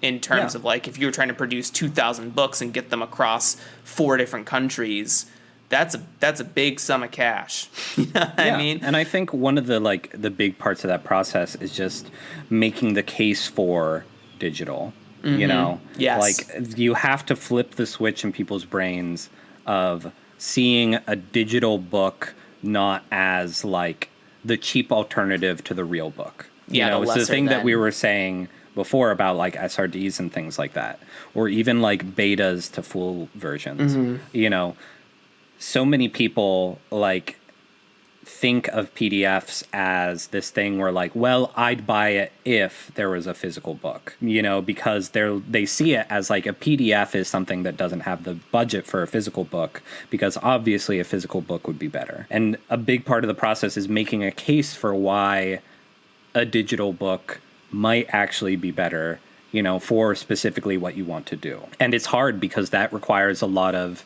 in terms of like if you're trying to produce 2,000 books and get them across 4 different countries, that's a big sum of cash. You know what I mean? And I think one of the big parts of that process is just making the case for digital. Yes. Like you have to flip the switch in people's brains of seeing a digital book not as like the cheap alternative to the real book. It's the thing that we were saying before about like SRDs and things like that, or even like betas to full versions. So many people like think of PDFs as this thing where like, well, I'd buy it if there was a physical book, because they see it as like a PDF is something that doesn't have the budget for a physical book, because obviously a physical book would be better. And a big part of the process is making a case for why a digital book might actually be better, for specifically what you want to do. And it's hard because that requires a lot of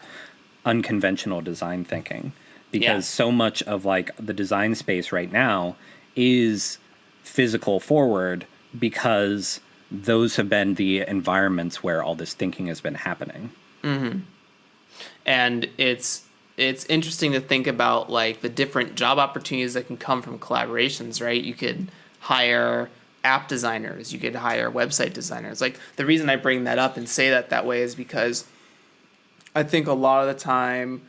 unconventional design thinking. Because so much of like the design space right now is physical forward, because those have been the environments where all this thinking has been happening. And it's interesting to think about like the different job opportunities that can come from collaborations, right? You could hire app designers, you could hire website designers. Like the reason I bring that up and say that way is because I think a lot of the time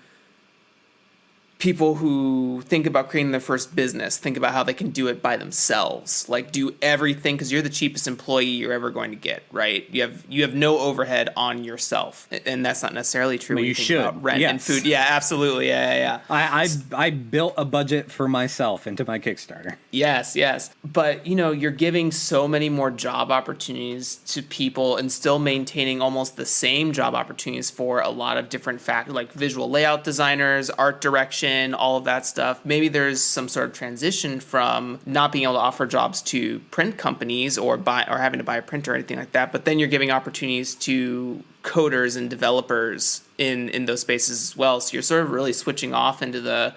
people who think about creating their first business think about how they can do it by themselves, like do everything, because you're the cheapest employee you're ever going to get, right? You have no overhead on yourself, and that's not necessarily true when you think about rent and food. Yeah, absolutely. Yeah. I built a budget for myself into my Kickstarter. Yes. But, you're giving so many more job opportunities to people and still maintaining almost the same job opportunities for a lot of different factors, like visual layout designers, art direction, all of that stuff. Maybe there's some sort of transition from not being able to offer jobs to print companies or having to buy a printer or anything like that, but then you're giving opportunities to coders and developers in those spaces as well. So you're sort of really switching off into the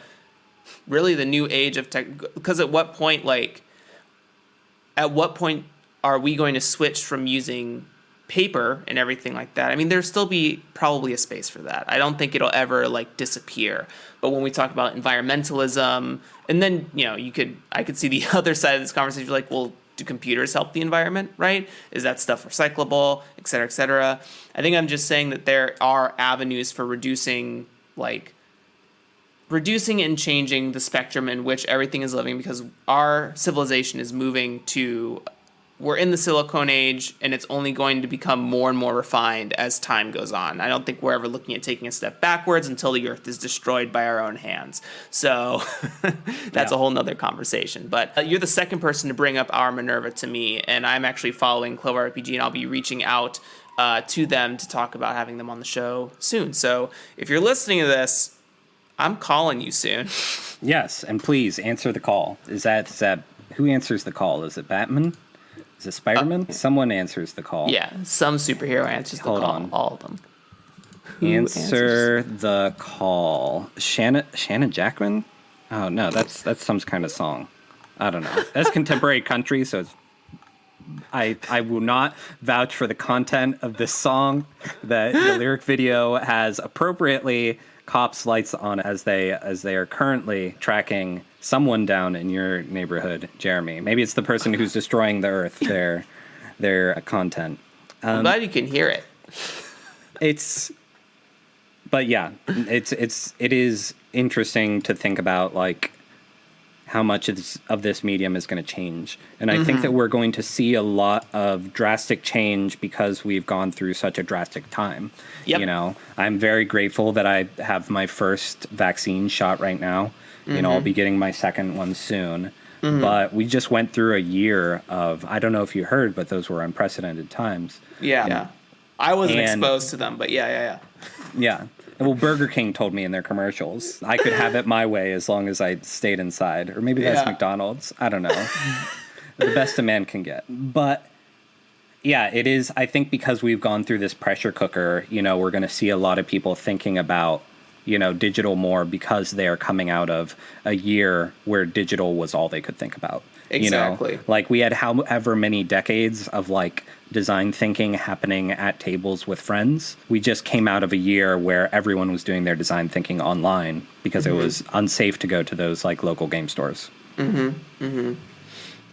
new age of tech. Because at what point are we going to switch from using paper and everything like that, I mean, there'll still be probably a space for that. I don't think it'll ever like disappear. But when we talk about environmentalism, and then, I could see the other side of this conversation, like, well, do computers help the environment, right? Is that stuff recyclable, et cetera, et cetera? I think I'm just saying that there are avenues for reducing and changing the spectrum in which everything is living, because our civilization is moving to, we're in the Silicon Age, and it's only going to become more and more refined as time goes on. I don't think we're ever looking at taking a step backwards until the Earth is destroyed by our own hands. So that's a whole nother conversation. But you're the second person to bring up Our Minerva to me, and I'm actually following Clover RPG, and I'll be reaching out to them to talk about having them on the show soon. So if you're listening to this, I'm calling you soon. Yes, and please answer the call. Is that who answers the call? Is it Batman? Is it Spider-Man? Someone answers the call. Yeah, some superhero answers the call. On. All of them. Answer the call. Shannon Jackman? Oh no, that's some kind of song. I don't know. That's contemporary country, so I will not vouch for the content of this song. That the lyric video has appropriately cops lights on as they are currently tracking someone down in your neighborhood, Jeremy. Maybe it's the person who's destroying the earth, their content. I'm glad you can hear it. It is interesting to think about like how much of this medium is going to change. And I think that we're going to see a lot of drastic change because we've gone through such a drastic time. Yep. I'm very grateful that I have my first vaccine shot right now. I'll be getting my second one soon. But we just went through a year of, I don't know if you heard, but those were unprecedented times. Yeah. I wasn't exposed to them, but yeah. Yeah. Well, Burger King told me in their commercials I could have it my way as long as I stayed inside. Or maybe that's McDonald's. I don't know. The best a man can get. But yeah, it is. I think because we've gone through this pressure cooker, we're going to see a lot of people thinking about, digital more because they are coming out of a year where digital was all they could think about. Exactly. Like we had however many decades of like design thinking happening at tables with friends. We just came out of a year where everyone was doing their design thinking online because it was unsafe to go to those like local game stores. And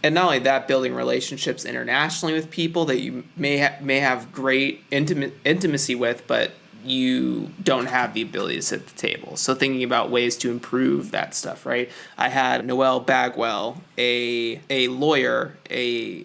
not only that, building relationships internationally with people that you may have great intimacy with, but you don't have the ability to sit at the table. So thinking about ways to improve that stuff, right? I had Noel Bagwell, a lawyer,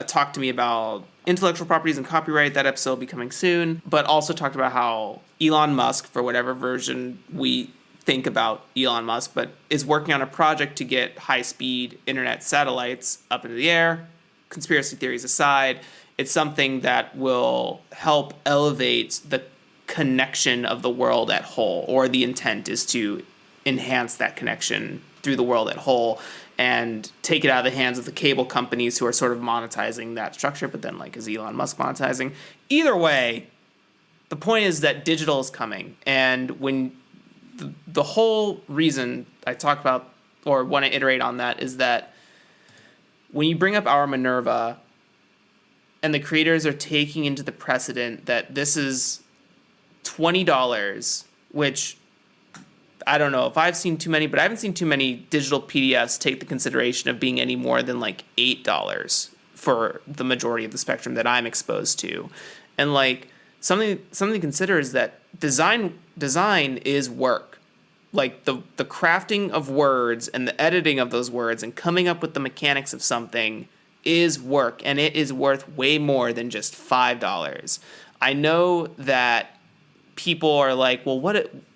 talk to me about intellectual properties and copyright. That episode will be coming soon. But also talked about how Elon Musk, for whatever version we think about Elon Musk, but is working on a project to get high-speed internet satellites up into the air. Conspiracy theories aside, it's something that will help elevate the connection of the world at whole, or the intent is to enhance that connection through the world at whole and take it out of the hands of the cable companies who are sort of monetizing that structure. But then, like, is Elon Musk monetizing? Either way, the point is that digital is coming. And when the whole reason I talk about or want to iterate on that is that when you bring up Our Minerva and the creators are taking into the precedent that this is $20, which I don't know if I've seen too many, but I haven't seen too many digital PDFs take the consideration of being any more than like $8 for the majority of the spectrum that I'm exposed to. And like something to consider is that design is work. Like the crafting of words and the editing of those words and coming up with the mechanics of something is work, and it is worth way more than just $5. I know that people are like, well,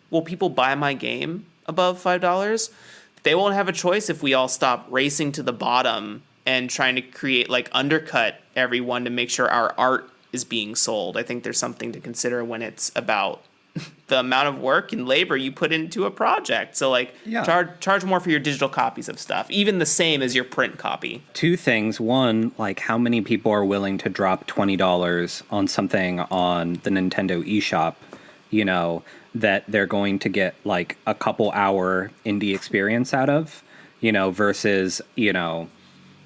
will people buy my game above $5? They won't have a choice if we all stop racing to the bottom and trying to create, like, undercut everyone to make sure our art is being sold. I think there's something to consider when it's about the amount of work and labor you put into a project. So, like, charge more for your digital copies of stuff, even the same as your print copy. Two things. One, like, how many people are willing to drop $20 on something on the Nintendo eShop, that they're going to get like a couple hour indie experience out of, versus,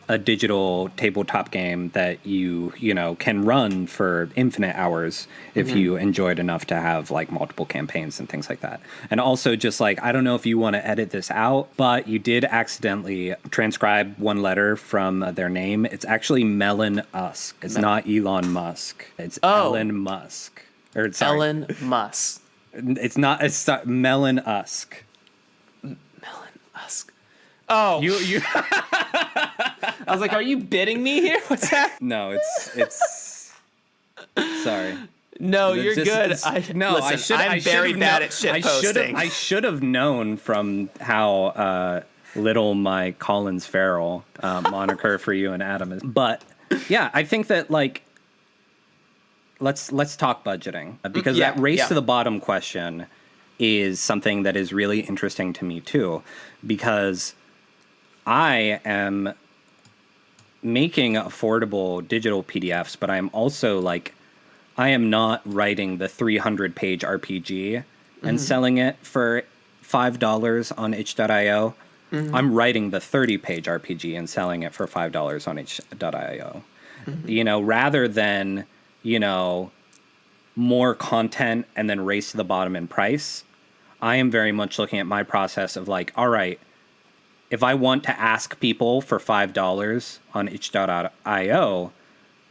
a digital tabletop game that you know, can run for infinite hours if you enjoy it enough to have like multiple campaigns and things like that. And also just like, I don't know if you want to edit this out, but you did accidentally transcribe one letter from their name. It's actually Melon Usk. It's not Elon Musk. It's Elon Musk. Or sorry. Elon Musk. It's not, it's Melon Usk. Melon Usk. Oh. You I was like, are you bidding me here? What's that? No, it's sorry. No, you're good. I'm very bad at shit posting. I should have known from how little my Collins Farrell moniker for you and Adam is. But yeah, I think that like let's talk budgeting, because that race to the bottom question is something that is really interesting to me too, because I am making affordable digital PDFs, but I'm also like, I am not writing the 300-page RPG and selling it for $5 on itch.io. I'm writing the 30-page RPG and selling it for $5 on itch.io. You know, rather than, you know, more content and then race to the bottom in price, I am very much looking at my process of like, all right, if I want to ask people for $5 on itch.io,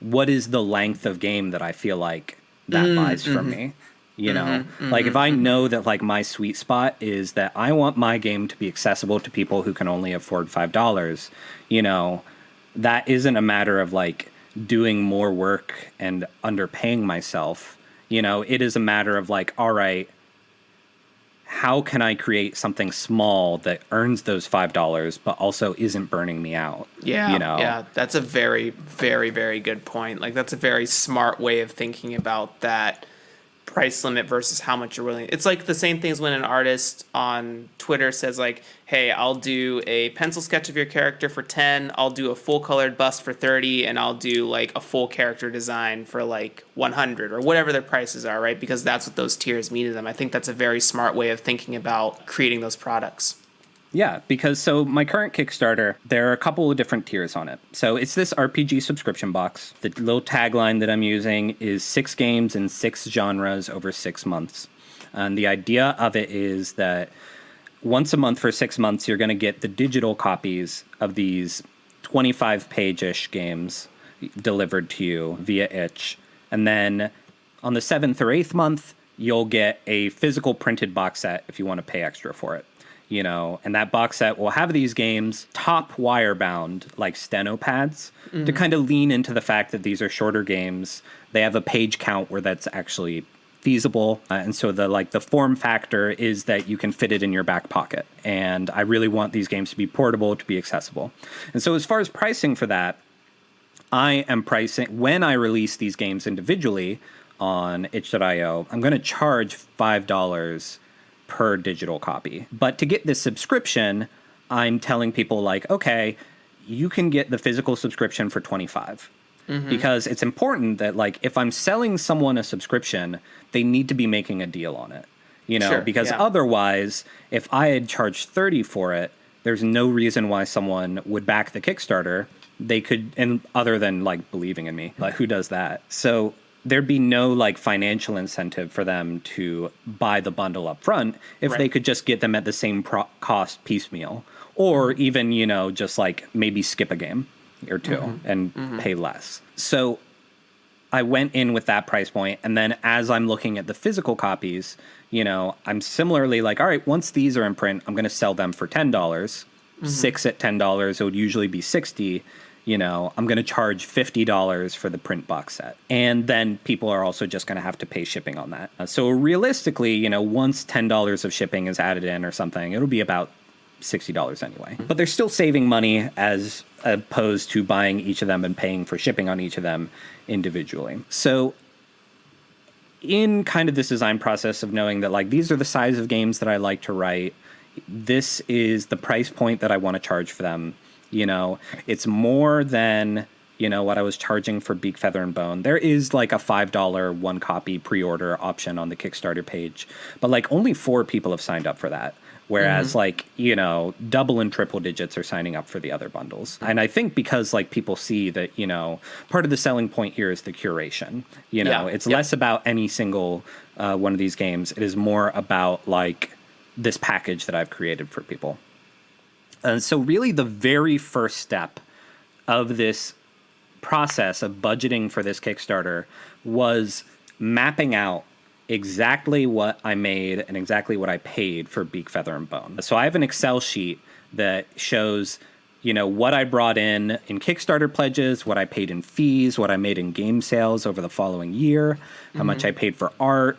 what is the length of game that I feel like that buys from me? You know, like if I know that like my sweet spot is that I want my game to be accessible to people who can only afford $5, you know, that isn't a matter of like doing more work and underpaying myself. You know, it is a matter of like, all right, how can I create something small that earns those $5 but also isn't burning me out? Yeah, you know? Yeah, that's a very, very, very good point. Like that's a very smart way of thinking about that price limit versus how much you're willing. It's like the same thing as when an artist on Twitter says like, hey, I'll do a pencil sketch of your character for 10, I'll do a full colored bust for 30, and I'll do like a full character design for like 100 or whatever their prices are, right? Because that's what those tiers mean to them. I think that's a very smart way of thinking about creating those products. Yeah, because so my current Kickstarter, there are a couple of different tiers on it. So it's this RPG subscription box. The little tagline that I'm using is 6 games in 6 genres over 6 months. And the idea of it is that once a month for 6 months, you're going to get the digital copies of these 25-page-ish games delivered to you via itch. And then on the 7th or 8th month, you'll get a physical printed box set if you want to pay extra for it. You know, and that box set will have these games top wire bound like steno pads to kind of lean into the fact that these are shorter games. They have a page count where that's actually feasible. And so the form factor is that you can fit it in your back pocket. And I really want these games to be portable, to be accessible. And so as far as pricing for that, I am pricing, when I release these games individually on itch.io, I'm going to charge $5 per digital copy. But to get this subscription, I'm telling people like, okay, you can get the physical subscription for $25. Because it's important that like if I'm selling someone a subscription, they need to be making a deal on it. You know, because otherwise, if I had charged $30 for it, there's no reason why someone would back the Kickstarter. They could, and other than like believing in me, like who does that? So there'd be no like financial incentive for them to buy the bundle up front if they could just get them at the same cost piecemeal, or even, you know, just like maybe skip a game or two and pay less. So I went in with that price point. And then as I'm looking at the physical copies, you know, I'm similarly like, all right, once these are in print, I'm going to sell them for $10, 6 at $10. It would usually be 60. You know, I'm going to charge $50 for the print box set. And then people are also just going to have to pay shipping on that. So realistically, you know, once $10 of shipping is added in or something, it'll be about $60 anyway. But they're still saving money as opposed to buying each of them and paying for shipping on each of them individually. So in kind of this design process of knowing that like these are the size of games that I like to write, this is the price point that I want to charge for them. You know, it's more than, you know, what I was charging for Beak, Feather, and Bone. There is like a $5 one copy pre-order option on the Kickstarter page, but like only 4 people have signed up for that Whereas like, you know, double and triple digits are signing up for the other bundles. And I think because like people see that, you know, part of the selling point here is the curation. You know, it's less about any single one of these games. It is more about like this package that I've created for people. And so really the very first step of this process of budgeting for this Kickstarter was mapping out exactly what I made and exactly what I paid for Beak, Feather, and Bone. So I have an Excel sheet that shows, you know, what I brought in Kickstarter pledges, what I paid in fees, what I made in game sales over the following year, how much I paid for art,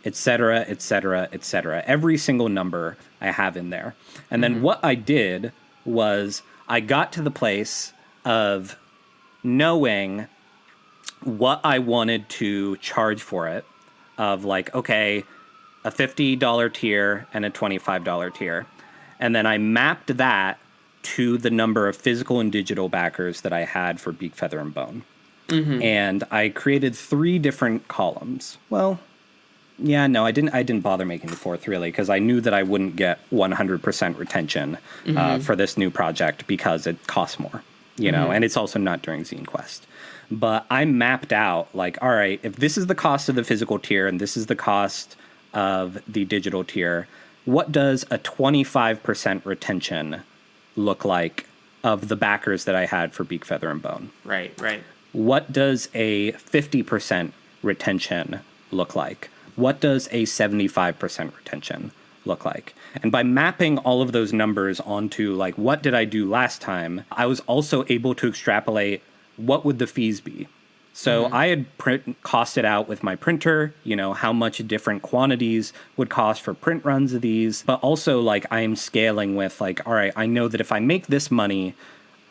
et cetera, et cetera, et cetera. Every single number I have in there. And then what I did was I got to the place of knowing what I wanted to charge for it, of like, okay, a $50 tier and a $25 tier. And then I mapped that to the number of physical and digital backers that I had for Beak, Feather, and Bone. And I created 3 different columns. Well, yeah, no, I didn't bother making the 4th really, because I knew that I wouldn't get 100% retention for this new project because it costs more, you know, and it's also not during Zine Quest. But I mapped out like, all right, if this is the cost of the physical tier and this is the cost of the digital tier, what does a 25% retention look like of the backers that I had for Beak, Feather, and Bone? Right, right. What does a 50% retention look like? What does a 75% retention look like? And by mapping all of those numbers onto like, what did I do last time? I was also able to extrapolate what would the fees be. So I had costed out with my printer, you know, how much different quantities would cost for print runs of these. But also like I am scaling with like, all right, I know that if I make this money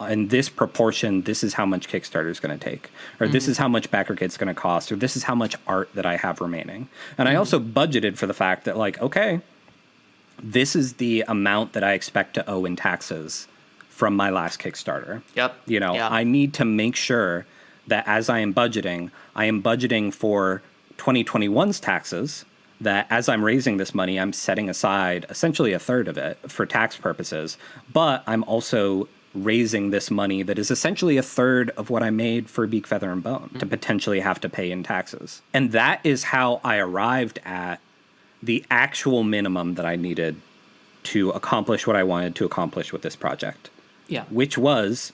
in this proportion, this is how much Kickstarter is going to take, or this is how much backer kit's going to cost, or this is how much art that I have remaining. And I also budgeted for the fact that like, okay, this is the amount that I expect to owe in taxes from my last Kickstarter. Yep. You know, I need to make sure that as I am budgeting for 2021's taxes, that as I'm raising this money, I'm setting aside essentially a third of it for tax purposes, but I'm also raising this money that is essentially a third of what I made for Beak, Feather, and Bone to potentially have to pay in taxes. And that is how I arrived at the actual minimum that I needed to accomplish what I wanted to accomplish with this project. Yeah. Which was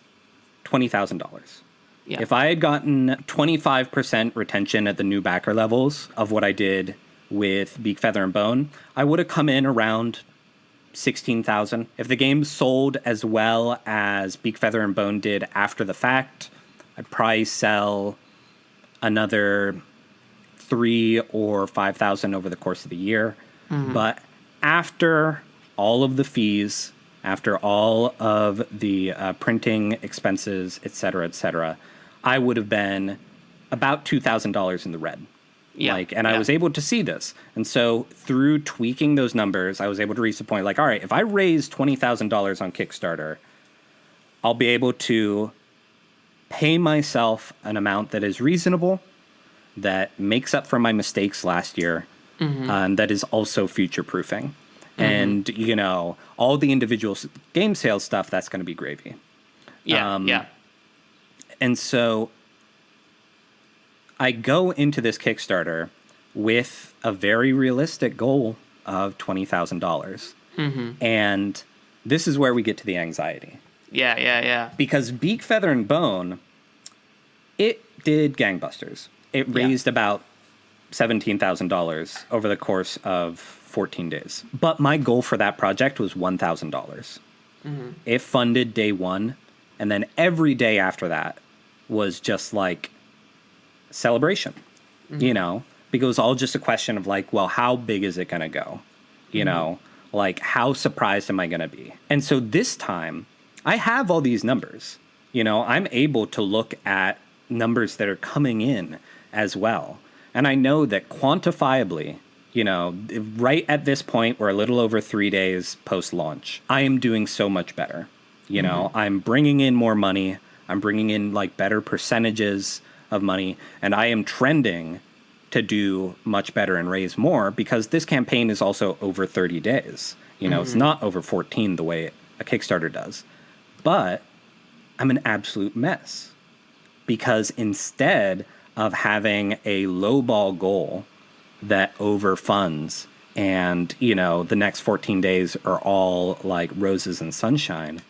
$20,000. Yeah. If I had gotten 25% retention at the new backer levels of what I did with Beak, Feather, and Bone, I would have come in around 16,000. If the game sold as well as Beak, Feather, and Bone did after the fact, I'd probably sell another 3,000 or 5,000 over the course of the year. But after all of the fees, after all of the printing expenses, et cetera, I would have been about $2,000 in the red. Yeah. I was able to see this. And so through tweaking those numbers, I was able to reach the point like, all right, if I raise $20,000 on Kickstarter, I'll be able to pay myself an amount that is reasonable, that makes up for my mistakes last year, and that is also future-proofing. And, you know, all the individual game sales stuff, that's going to be gravy. Yeah. And so I go into this Kickstarter with a very realistic goal of $20,000. And this is where we get to the anxiety. Yeah. Because Beak, Feather, and Bone, it did gangbusters. It raised about $17,000 over the course of 14 days. But my goal for that project was $1,000. It funded day one, and then every day after that was just like celebration, you know, because it was all just a question of like, well, how big is it going to go? You know, like how surprised am I going to be? And so this time I have all these numbers, you know, I'm able to look at numbers that are coming in as well. And I know that quantifiably, you know, right at this point, we're a little over 3 days post-launch, I am doing so much better. You know, I'm bringing in more money. I'm bringing in like better percentages of money, and I am trending to do much better and raise more because this campaign is also over 30 days. It's not over 14 the way a Kickstarter does. But I'm an absolute mess because instead of having a lowball goal that overfunds and, the next 14 days are all like roses and sunshine,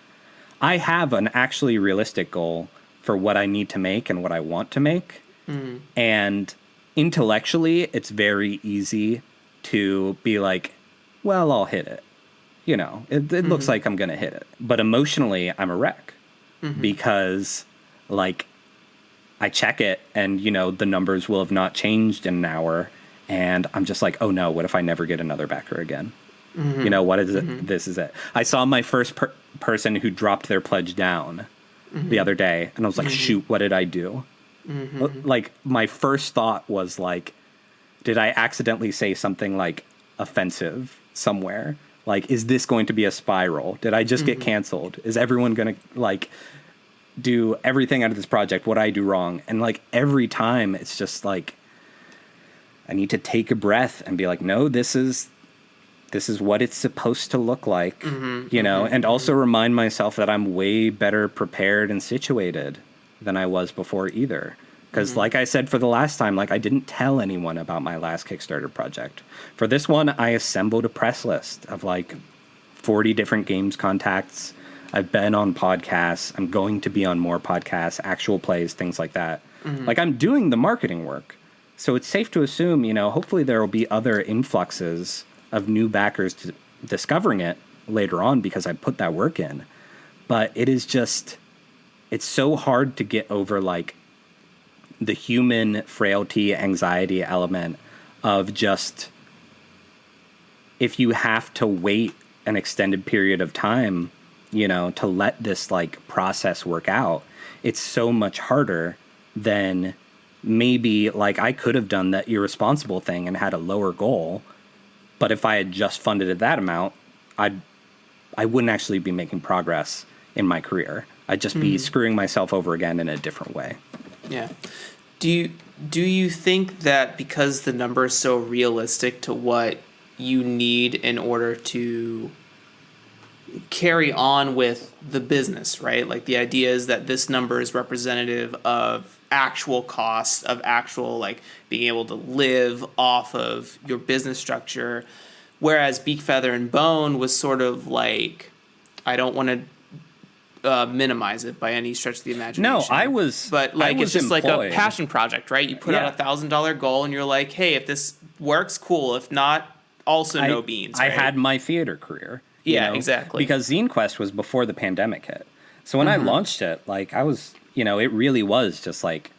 I have an actually realistic goal for what I need to make and what I want to make. And intellectually, it's very easy to be like, well, I'll hit it. It looks like I'm going to hit it. But emotionally, I'm a wreck because, like, I check it and, the numbers will have not changed in an hour. And I'm just like, oh, no, what if I never get another backer again? What is it? This is it. I saw my first person who dropped their pledge down the other day. And I was like, shoot, what did I do? Like, my first thought was like, did I accidentally say something like offensive somewhere? Like, is this going to be a spiral? Did I just get canceled? Is everyone going to like do everything out of this project? What I do wrong? And like every time it's just like, I need to take a breath and be like, no, this is what it's supposed to look like, and also remind myself that I'm way better prepared and situated than I was before either. Because like I said for the last time, like I didn't tell anyone about my last Kickstarter project. For this one, I assembled a press list of like 40 different games contacts. I've been on podcasts. I'm going to be on more podcasts, actual plays, things like that. Like I'm doing the marketing work. So it's safe to assume, hopefully there will be other influxes of new backers discovering it later on because I put that work in. But it is just, it's so hard to get over like the human frailty, anxiety element of just, if you have to wait an extended period of time, to let this like process work out, it's so much harder than maybe like I could have done that irresponsible thing and had a lower goal. But if I had just funded at that amount, I wouldn't actually be making progress in my career. I'd just be screwing myself over again in a different way. Yeah. Do you think that because the number is so realistic to what you need in order to carry on with the business, right? Like the idea is that this number is representative of actual costs, of actual like being able to live off of your business structure, whereas Beak, Feather, and Bone was sort of like, I don't want to minimize it by any stretch of the imagination. No, but like it's just employed. like a passion project, right? You put out $1,000 goal, and you're like, hey, if this works, cool. If not, also no beans. I right? had my theater career. Yeah, exactly. Because Zine Quest was before the pandemic hit. So when I launched it, like I was, it really was just like,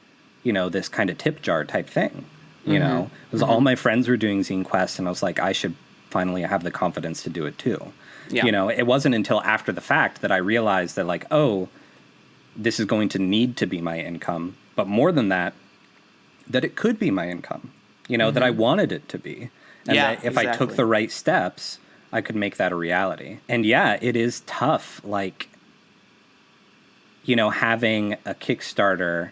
this kind of tip jar type thing. It was all my friends were doing Zine Quest, and I was like, I should finally have the confidence to do it too. Yeah. It wasn't until after the fact that I realized that like, oh, this is going to need to be my income. But more than that, that it could be my income, that I wanted it to be. And that if I took the right steps, I could make that a reality. And yeah, it is tough. Like, having a Kickstarter,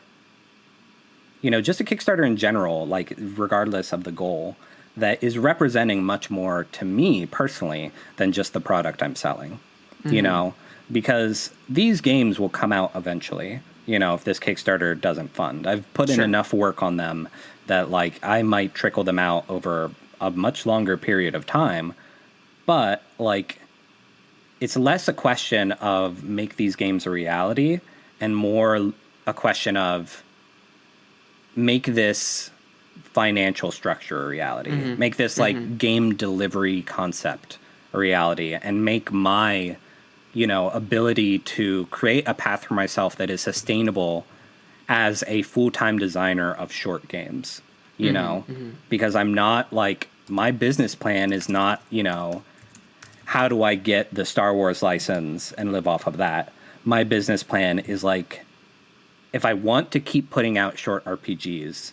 just a Kickstarter in general, like regardless of the goal, that is representing much more to me personally than just the product I'm selling, because these games will come out eventually, if this Kickstarter doesn't fund. I've put in enough work on them that like I might trickle them out over a much longer period of time. But like, it's less a question of make these games a reality and more a question of make this financial structure a reality, make this like game delivery concept a reality, and make my, ability to create a path for myself that is sustainable as a full-time designer of short games, because I'm not like, my business plan is not, how do I get the Star Wars license and live off of that? My business plan is like, if I want to keep putting out short RPGs,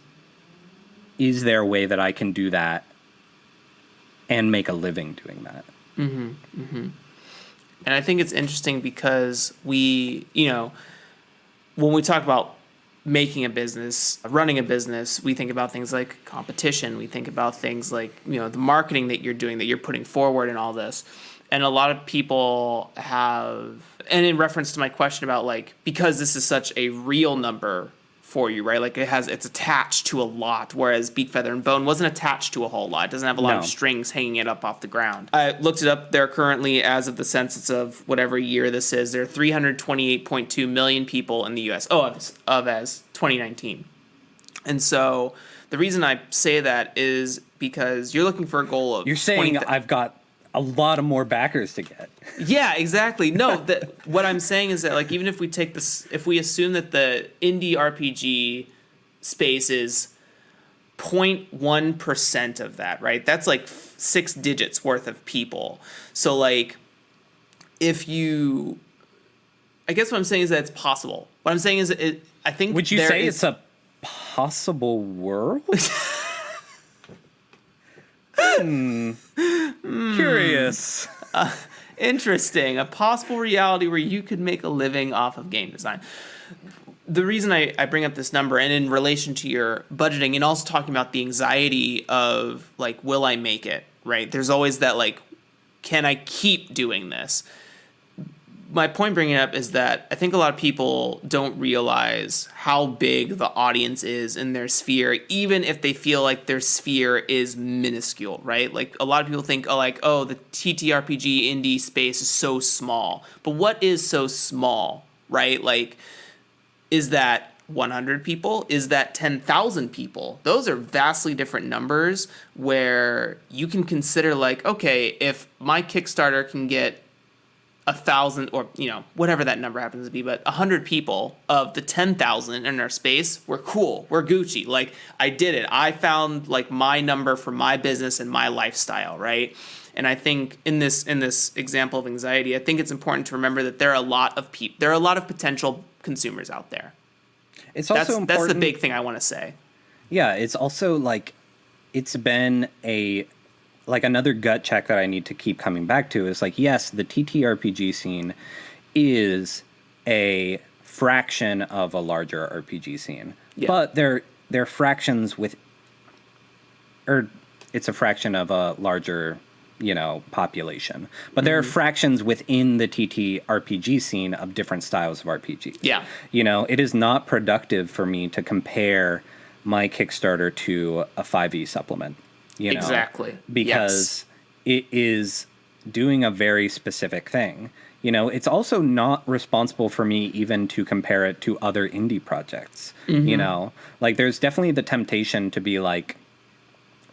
is there a way that I can do that and make a living doing that? And I think it's interesting because we, when we talk about making a business, running a business, we think about things like competition. We think about things like, the marketing that you're doing, that you're putting forward and all this. And a lot of people have, and in reference to my question about like, because this is such a real number for you, right? Like it's attached to a lot, whereas Beak, Feather, and Bone wasn't attached to a whole lot. It doesn't have a lot of strings hanging it up off the ground. I looked it up. There currently, as of the census of whatever year this is, there are 328.2 million people in the U.S. As 2019. And so the reason I say that is because you're looking for a goal of... You're saying I've got a lot of more backers to get. Yeah, exactly. No, what I'm saying is that like even if we take this, if we assume that the indie RPG space is 0.1% of that, right? That's like 6 digits worth of people. So like if you, I guess what I'm saying is that it's possible. What I'm saying is I think would you say it's a possible world? Curious. Interesting. A possible reality where you could make a living off of game design. The reason I bring up this number, and in relation to your budgeting, and also talking about the anxiety of, like, will I make it, right? There's always that, like, can I keep doing this? My point bringing it up is that I think a lot of people don't realize how big the audience is in their sphere, even if they feel like their sphere is minuscule, right? Like a lot of people think, oh, the TTRPG indie space is so small. But what is so small, right? Like, is that 100 people? Is that 10,000 people? Those are vastly different numbers where you can consider like, okay, if my Kickstarter can get 1,000 or, whatever that number happens to be, but 100 people of the 10,000 in our space, we're cool. We're Gucci. Like, I did it. I found like my number for my business and my lifestyle, right? And I think in this example of anxiety, I think it's important to remember that there are a lot of potential consumers out there. It's also important. That's the big thing I want to say. Yeah, it's also like it's been another gut check that I need to keep coming back to is like, yes, the TTRPG scene is a fraction of a larger RPG scene, but they're fractions it's a fraction of a larger, population. But there are fractions within the TTRPG scene of different styles of RPG. Yeah. It is not productive for me to compare my Kickstarter to a 5e supplement. Exactly. Because it is doing a very specific thing. It's also not responsible for me even to compare it to other indie projects. Like there's definitely the temptation to be like,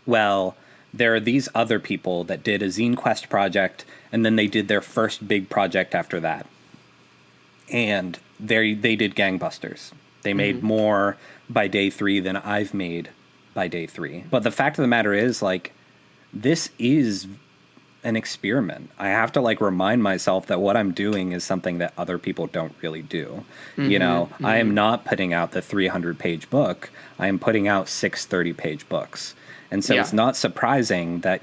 well, there are these other people that did a Zine Quest project and then they did their first big project after that. And they did gangbusters. They made more by day 3 than I've made by day 3. But the fact of the matter is, like, this is an experiment. I have to, like, remind myself that what I'm doing is something that other people don't really do. I am not putting out the 300-page book. I am putting out 6 30-page books. And so it's not surprising that,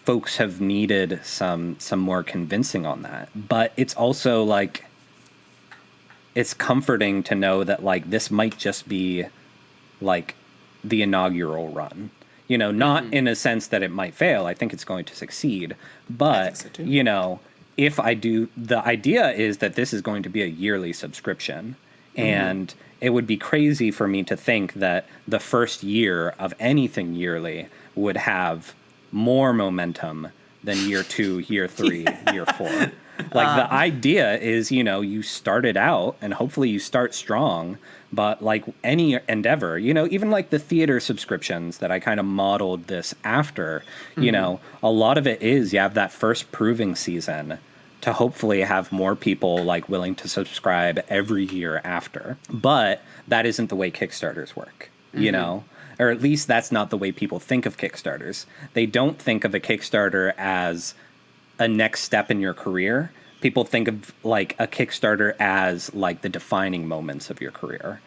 folks have needed some more convincing on that. But it's also, like, it's comforting to know that, like, this might just be, like, the inaugural run, not in a sense that it might fail. I think it's going to succeed, but if I do, the idea is that this is going to be a yearly subscription, and it would be crazy for me to think that the first year of anything yearly would have more momentum than year 2, year 3, year 4. Like the idea is, you started out and hopefully you start strong, but like any endeavor, even like the theater subscriptions that I kind of modeled this after, a lot of it is you have that first proving season to hopefully have more people like willing to subscribe every year after. But that isn't the way Kickstarters work, or at least that's not the way people think of Kickstarters. They don't think of a Kickstarter as a next step in your career. People think of like a Kickstarter as like the defining moments of your career.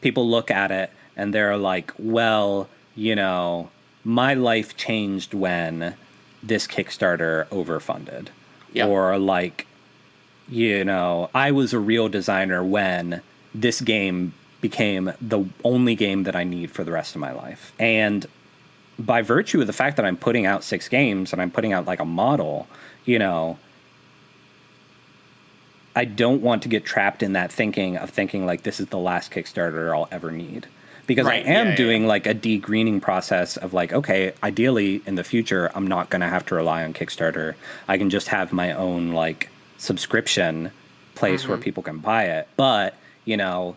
People look at it and they're like, well, my life changed when this Kickstarter overfunded. Or like, I was a real designer when this game became the only game that I need for the rest of my life. And by virtue of the fact that I'm putting out 6 games and I'm putting out like a model, you know, I don't want to get trapped in that thinking like this is the last Kickstarter I'll ever need. Because I am doing like a de-greening process of like, okay, ideally in the future, I'm not going to have to rely on Kickstarter. I can just have my own like subscription place where people can buy it. But, you know,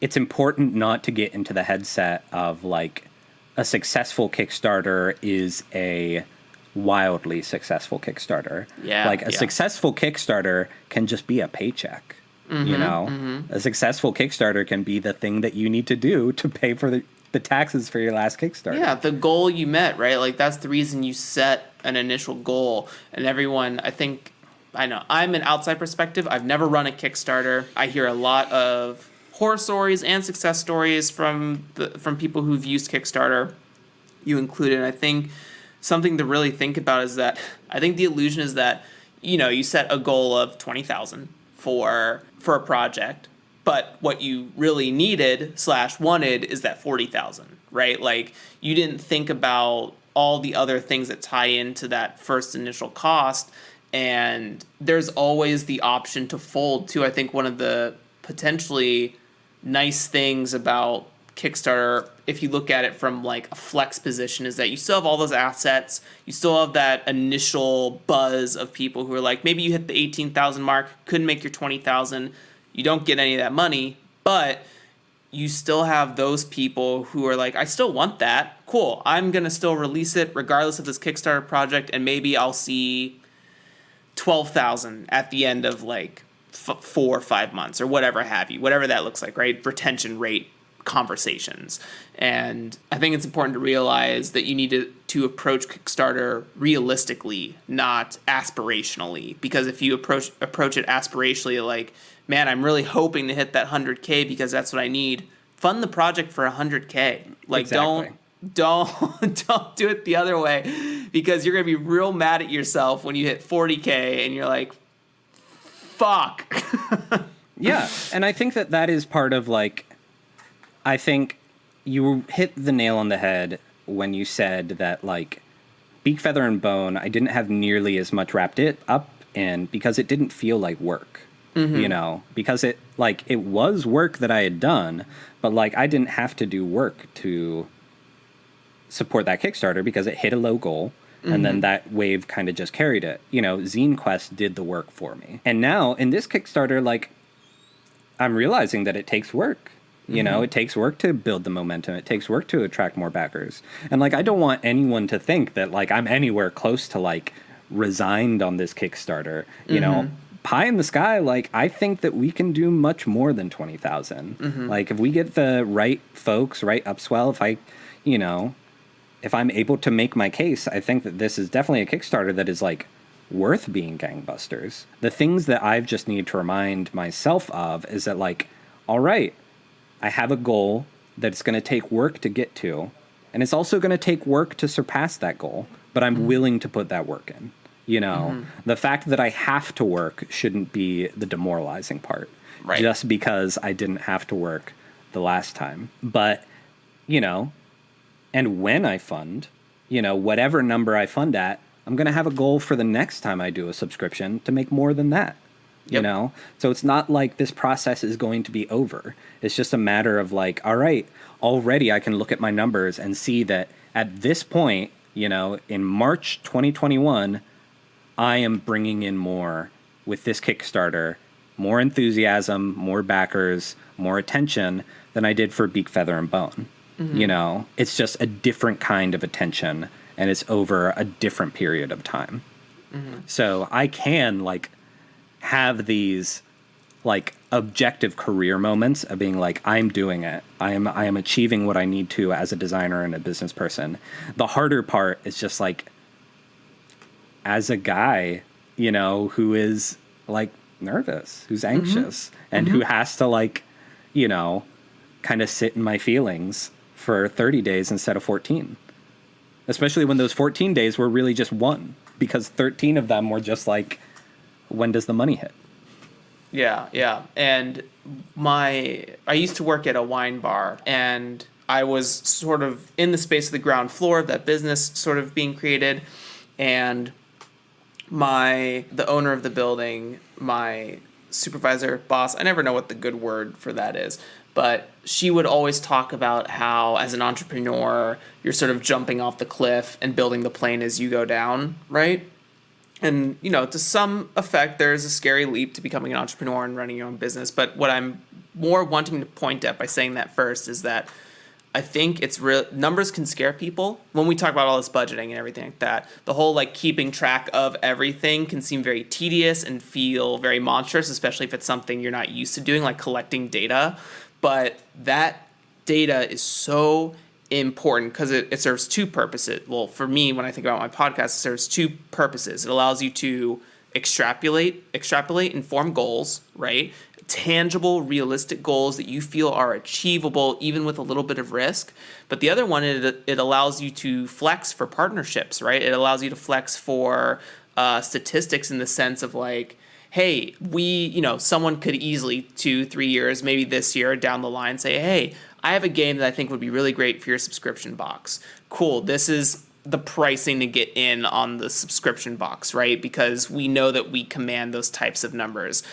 it's important not to get into the headset of like a successful Kickstarter is a wildly successful Kickstarter. Yeah. Like a successful Kickstarter can just be a paycheck. You know, a successful Kickstarter can be the thing that you need to do to pay for the taxes for your last Kickstarter. Yeah, the goal you met, right? Like, that's the reason you set an initial goal. And everyone, I know, I'm an outside perspective. I've never run a Kickstarter. I hear a lot of horror stories and success stories from people who've used Kickstarter, you included. And I think something to really think about is that I think the illusion is that, you know, you set a goal of 20,000 for a project, but what you really needed / wanted is that 40,000, right? Like, you didn't think about all the other things that tie into that first initial cost, and there's always the option to fold too. I think one of the potentially nice things about Kickstarter, if you look at it from like a flex position, is that you still have all those assets. You still have that initial buzz of people who are like, maybe you hit the 18,000 mark, couldn't make your 20,000. You don't get any of that money, but you still have those people who are like, I still want that. Cool. I'm going to still release it regardless of this Kickstarter project. And maybe I'll see 12,000 at the end of like 4 or 5 months or whatever have you, whatever that looks like, right? Retention rate conversations. And I think it's important to realize that you need to approach Kickstarter realistically, not aspirationally. Because if you approach it aspirationally, like, man, I'm really hoping to hit that 100K because that's what I need, fund the project for 100K. Like, exactly. don't do it the other way, because you're going to be real mad at yourself when you hit 40K and you're like, fuck. Yeah. And I think that is part of like, I think you hit the nail on the head when you said that, like, Beak, Feather, and Bone, I didn't have nearly as much wrapped it up in because it didn't feel like work, you know, because it was work that I had done, but, like, I didn't have to do work to support that Kickstarter because it hit a low goal, and then that wave kind of just carried it. You know, Zine Quest did the work for me. And now, in this Kickstarter, like, I'm realizing that it takes work. You know, it takes work to build the momentum. It takes work to attract more backers. And, like, I don't want anyone to think that, like, I'm anywhere close to, like, resigned on this Kickstarter. You know, pie in the sky, like, I think that we can do much more than 20,000. Like, if we get the right folks, right upswell, if I'm able to make my case, I think that this is definitely a Kickstarter that is, like, worth being gangbusters. The things that I've just need to remind myself of is that, like, all right, I have a goal that's going to take work to get to, and it's also going to take work to surpass that goal, but I'm willing to put that work in. You know, the fact that I have to work shouldn't be the demoralizing part, right? Just because I didn't have to work the last time. But, you know, and when I fund, you know, whatever number I fund at, I'm going to have a goal for the next time I do a subscription to make more than that. You know, so it's not like this process is going to be over. It's just a matter of like, all right, already I can look at my numbers and see that at this point, you know, in March 2021, I am bringing in more with this Kickstarter, more enthusiasm, more backers, more attention than I did for Beak, Feather, and Bone. You know, it's just a different kind of attention, and it's over a different period of time. So I can, like, have these, like, objective career moments of being like, I'm doing it. I am achieving what I need to as a designer and a business person. The harder part is just, like, as a guy, you know, who is, like, nervous, who's anxious, and who has to, like, you know, kind of sit in my feelings for 30 days instead of 14. Especially when those 14 days were really just one, because 13 of them were just like, when does the money hit? Yeah. And I used to work at a wine bar, and I was sort of in the space of the ground floor of that business sort of being created, and the owner of the building, my supervisor, boss, I never know what the good word for that is, but she would always talk about how as an entrepreneur, you're sort of jumping off the cliff and building the plane as you go down, right? And, you know, to some effect, there's a scary leap to becoming an entrepreneur and running your own business. But what I'm more wanting to point at by saying that first is that I think it's real. Numbers can scare people. When we talk about all this budgeting and everything like that, the whole like keeping track of everything can seem very tedious and feel very monstrous, especially if it's something you're not used to doing, like collecting data. But that data is so important because it serves two purposes. Well, for me, when I think about my podcast, it serves two purposes. It allows you to extrapolate and form goals, right? Tangible, realistic goals that you feel are achievable even with a little bit of risk. But the other one, it allows you to flex for partnerships, right? It allows you to flex for statistics in the sense of like, hey, someone could easily 2-3 years, maybe this year down the line say, hey, I have a game that I think would be really great for your subscription box. Cool. This is the pricing to get in on the subscription box, right? Because we know that we command those types of numbers.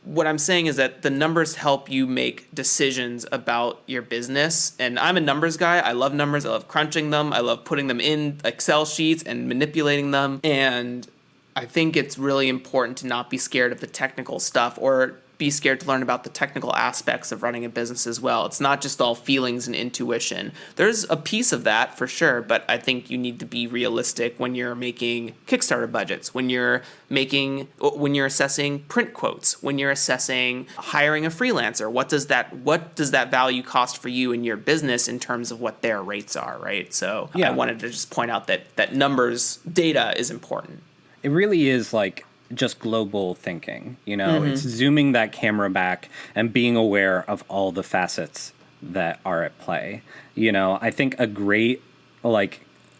What I'm saying is that the numbers help you make decisions about your business. And I'm a numbers guy. I love numbers. I love crunching them. I love putting them in Excel sheets and manipulating them. And I think it's really important to not be scared of the technical stuff or be scared to learn about the technical aspects of running a business as well. It's not just all feelings and intuition. There's a piece of that for sure, but I think you need to be realistic when you're making Kickstarter budgets, when you're assessing print quotes, when you're assessing hiring a freelancer. What does that value cost for you in your business in terms of what their rates are, right? So yeah. I wanted to just point out that numbers, data is important. It really is like just global thinking, It's zooming that camera back and being aware of all the facets that are at play. I think a great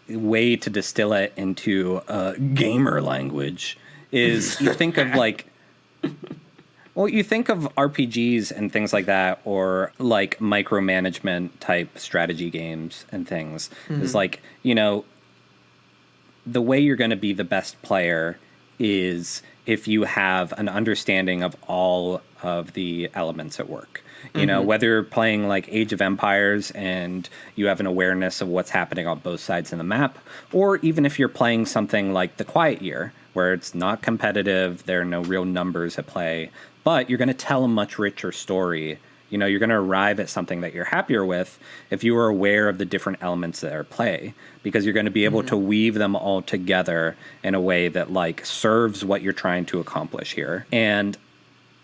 way to distill it into gamer language is you think of you think of RPGs and things like that, or like micromanagement type strategy games and things. Is the way you're going to be the best player is if you have an understanding of all of the elements at work. Whether you're playing like Age of Empires and you have an awareness of what's happening on both sides of the map, or even if you're playing something like The Quiet Year, where it's not competitive, there are no real numbers at play, but you're going to tell a much richer story. You're going to arrive at something that you're happier with if you are aware of the different elements that are at play, because you're going to be able to weave them all together in a way that serves what you're trying to accomplish here. And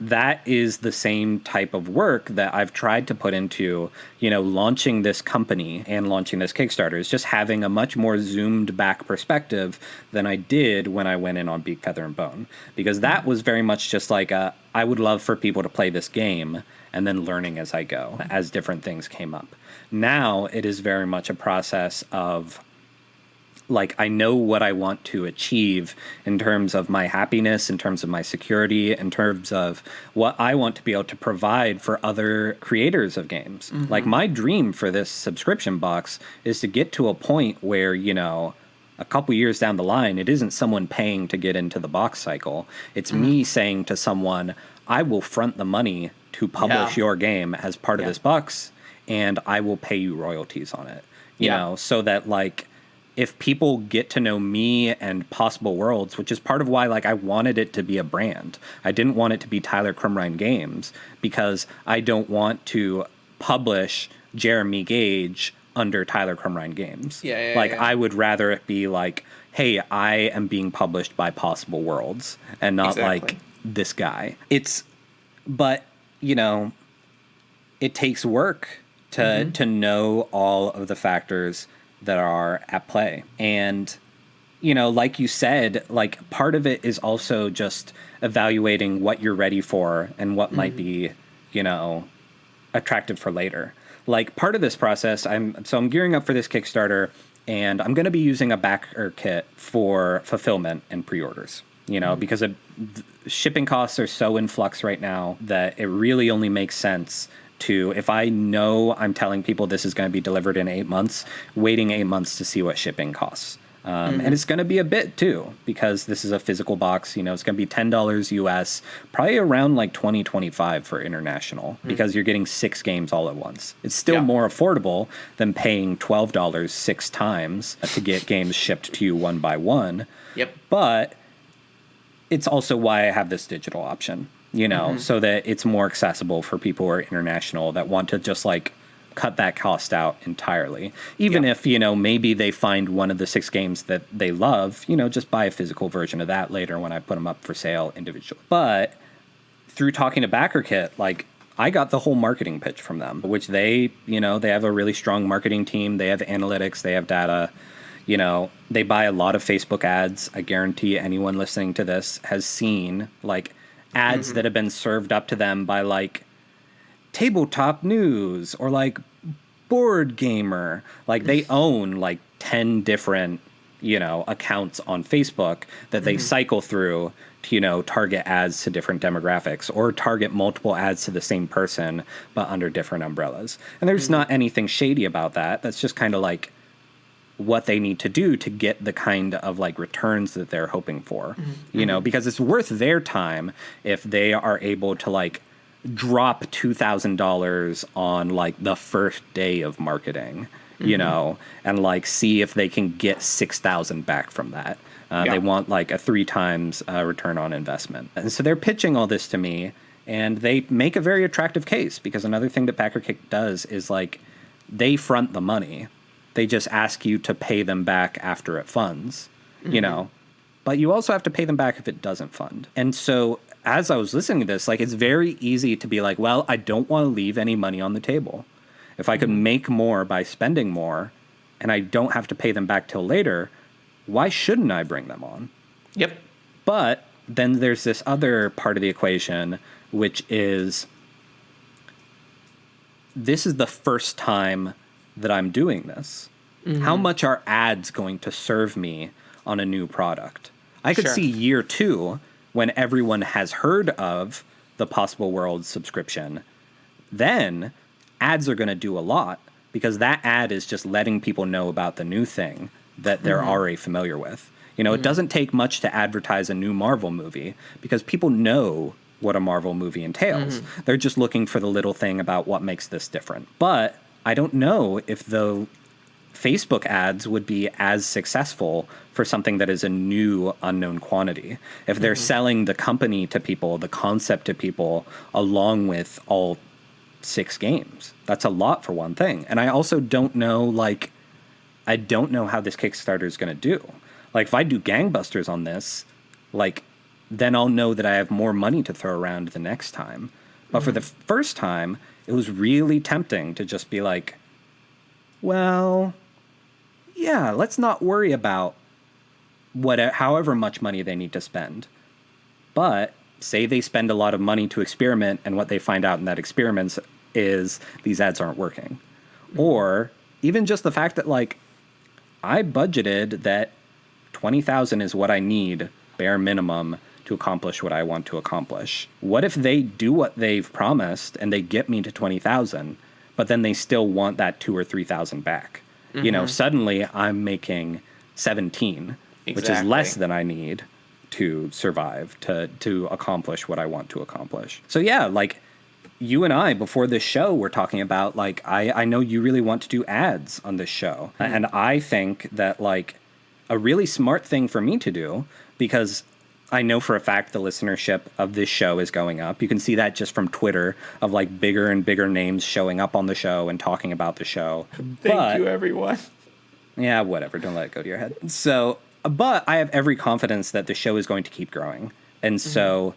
that is the same type of work that I've tried to put into, launching this company and launching this Kickstarter, is just having a much more zoomed back perspective than I did when I went in on Beak, Feather, and Bone, because that was very much just I would love for people to play this game and then learning as I go, as different things came up. Now it is very much a process of I know what I want to achieve in terms of my happiness, in terms of my security, in terms of what I want to be able to provide for other creators of games. My dream for this subscription box is to get to a point where, a couple years down the line, it isn't someone paying to get into the box cycle. It's me saying to someone, I will front the money to publish your game as part of this box, and I will pay you royalties on it. You know, so that if people get to know me and Possible Worlds, which is part of why I wanted it to be a brand. I didn't want it to be Tyler Crumrine Games, because I don't want to publish Jeremy Gage under Tyler Crumrine Games. I would rather it be hey, I am being published by Possible Worlds and not this guy. But it takes work to know all of the factors that are at play. And, like you said, part of it is also just evaluating what you're ready for and what might be, attractive for later. Part of this process, I'm gearing up for this Kickstarter, and I'm going to be using a backer kit for fulfillment and pre-orders, because shipping costs are so in flux right now that it really only makes sense to, if I know I'm telling people this is going to be delivered in 8 months, waiting 8 months to see what shipping costs. And it's going to be a bit too, because this is a physical box. It's going to be $10 US, probably around like 20-25 for international, because you're getting 6 games all at once. It's still more affordable than paying $12 6 times to get games shipped to you one by one. Yep. But it's also why I have this digital option, so that it's more accessible for people who are international that want to just like cut that cost out entirely. Even if, maybe they find one of the 6 games that they love, just buy a physical version of that later when I put them up for sale individually. But through talking to BackerKit, like, I got the whole marketing pitch from them, which they have a really strong marketing team. They have analytics, they have data. They buy a lot of Facebook ads. I guarantee anyone listening to this has seen like ads that have been served up to them by like Tabletop News or like Board Gamer. Like they own like 10 different, accounts on Facebook that they cycle through to, target ads to different demographics or target multiple ads to the same person, but under different umbrellas. And there's not anything shady about that. That's just kind of like what they need to do to get the kind of like returns that they're hoping for, because it's worth their time if they are able to like drop $2,000 on like the first day of marketing, and like see if they can get 6,000 back from that. They want like a 3 times return on investment. And so they're pitching all this to me, and they make a very attractive case, because another thing that BackerKit does is like they front the money. They just ask you to pay them back after it funds, but you also have to pay them back if it doesn't fund. And so as I was listening to this, like, it's very easy to be like, well, I don't want to leave any money on the table. If I could make more by spending more and I don't have to pay them back till later, why shouldn't I bring them on? Yep. But then there's this other part of the equation, which is this is the first time that I'm doing this. How much are ads going to serve me on a new product? I could see year 2 when everyone has heard of the Possible World subscription. Then ads are going to do a lot, because that ad is just letting people know about the new thing that they're already familiar with. It doesn't take much to advertise a new Marvel movie, because people know what a Marvel movie entails. They're just looking for the little thing about what makes this different. But I don't know if the Facebook ads would be as successful for something that is a new unknown quantity. If they're selling the company to people, the concept to people, along with all 6 games, that's a lot for one thing. And I also don't know, I don't know how this Kickstarter is going to do. Like, if I do gangbusters on this, like, then I'll know that I have more money to throw around the next time. But for the first time, it was really tempting to just be like, well, yeah, let's not worry about however much money they need to spend. But say they spend a lot of money to experiment, and what they find out in that experiment is these ads aren't working. Or even just the fact that, like, I budgeted that 20,000 is what I need, bare minimum, to accomplish what I want to accomplish. What if they do what they've promised and they get me to 20,000, but then they still want that 2,000 or 3,000 back? Suddenly I'm making 17, which is less than I need to survive, to accomplish what I want to accomplish. So yeah, like, you and I, before this show, were talking about, like, I know you really want to do ads on this show. And I think that, like, a really smart thing for me to do, because I know for a fact the listenership of this show is going up. You can see that just from Twitter, of like bigger and bigger names showing up on the show and talking about the show. Thank you, everyone. Yeah, whatever. Don't let it go to your head. So, but I have every confidence that the show is going to keep growing. And so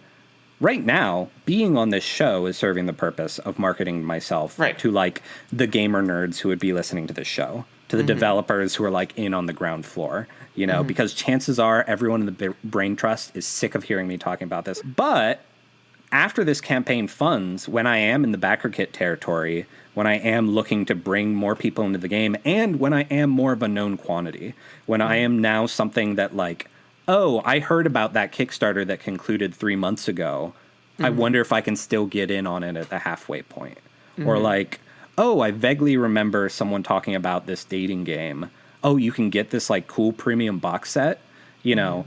right now, being on this show is serving the purpose of marketing myself to, like, the gamer nerds who would be listening to this show, to the developers who are, like, in on the ground floor, because chances are everyone in the brain trust is sick of hearing me talking about this. But after this campaign funds, when I am in the BackerKit territory, when I am looking to bring more people into the game, and when I am more of a known quantity, when I am now something that, like, oh, I heard about that Kickstarter that concluded 3 months ago, I wonder if I can still get in on it at the halfway point. Or like, oh, I vaguely remember someone talking about this dating game. Oh, you can get this like cool premium box set. You know,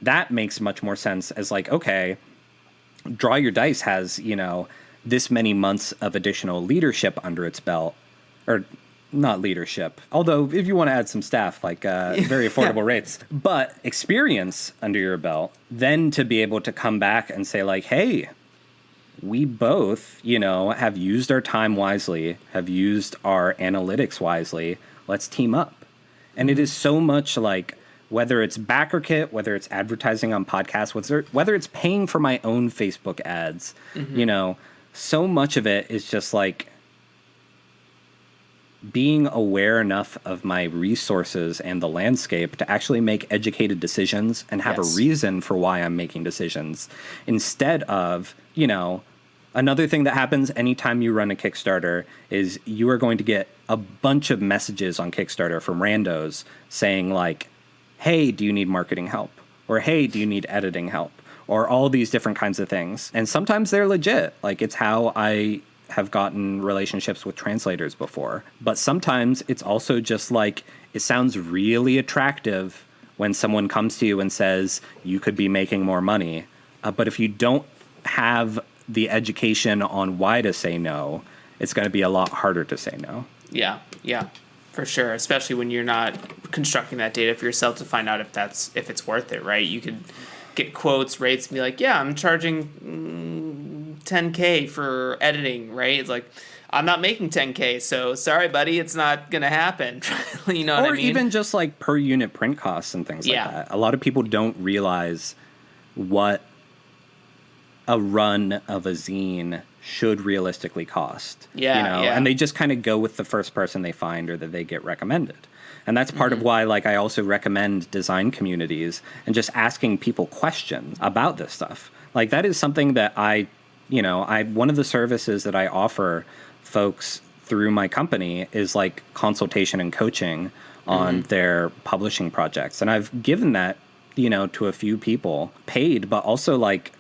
that makes much more sense as like, okay, Draw Your Dice has, you know, this many months of additional leadership under its belt. Or not leadership. Although if you want to add some staff, like very affordable rates, but experience under your belt, then to be able to come back and say like, hey, we both, you know, have used our time wisely, have used our analytics wisely. Let's team up. And it is so much like, whether it's BackerKit, whether it's advertising on podcasts, whether it's paying for my own Facebook ads, you know, so much of it is just like being aware enough of my resources and the landscape to actually make educated decisions and have a reason for why I'm making decisions, instead of, you know, another thing that happens anytime you run a Kickstarter is you are going to get a bunch of messages on Kickstarter from randos saying like, hey, do you need marketing help? Or hey, do you need editing help? Or all these different kinds of things. And sometimes they're legit. Like, it's how I have gotten relationships with translators before. But sometimes it's also just like, it sounds really attractive when someone comes to you and says, you could be making more money. But if you don't have the education on why to say no, it's going to be a lot harder to say no. Yeah, for sure. Especially when you're not constructing that data for yourself to find out if it's worth it, right? You could get quotes, rates, and be like, yeah, I'm charging $10K for editing, right? It's like, I'm not making $10K, so sorry, buddy, it's not going to happen. You know what I mean? Or even just like per unit print costs and things like that. A lot of people don't realize what a run of a zine should realistically cost. And they just kind of go with the first person they find or that they get recommended. And that's part of why, like, I also recommend design communities and just asking people questions about this stuff. Like, that is something that one of the services that I offer folks through my company is like consultation and coaching on their publishing projects. And I've given that, you know, to a few people, paid, but also like,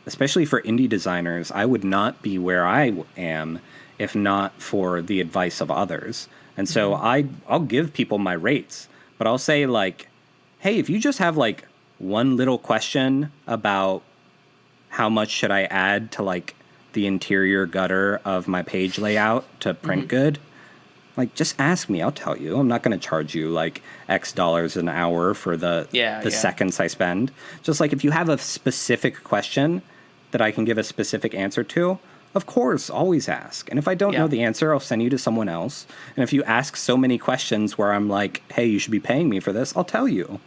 especially for indie designers, I would not be where I am if not for the advice of others. And so I'll give people my rates, but I'll say like, hey, if you just have like one little question about how much should I add to like the interior gutter of my page layout to print good, like just ask me, I'll tell you. I'm not going to charge you like X dollars an hour for the seconds I spend. Just like if you have a specific question that I can give a specific answer to, of course, always ask. And if I don't know the answer, I'll send you to someone else. And if you ask so many questions where I'm like, hey, you should be paying me for this, I'll tell you.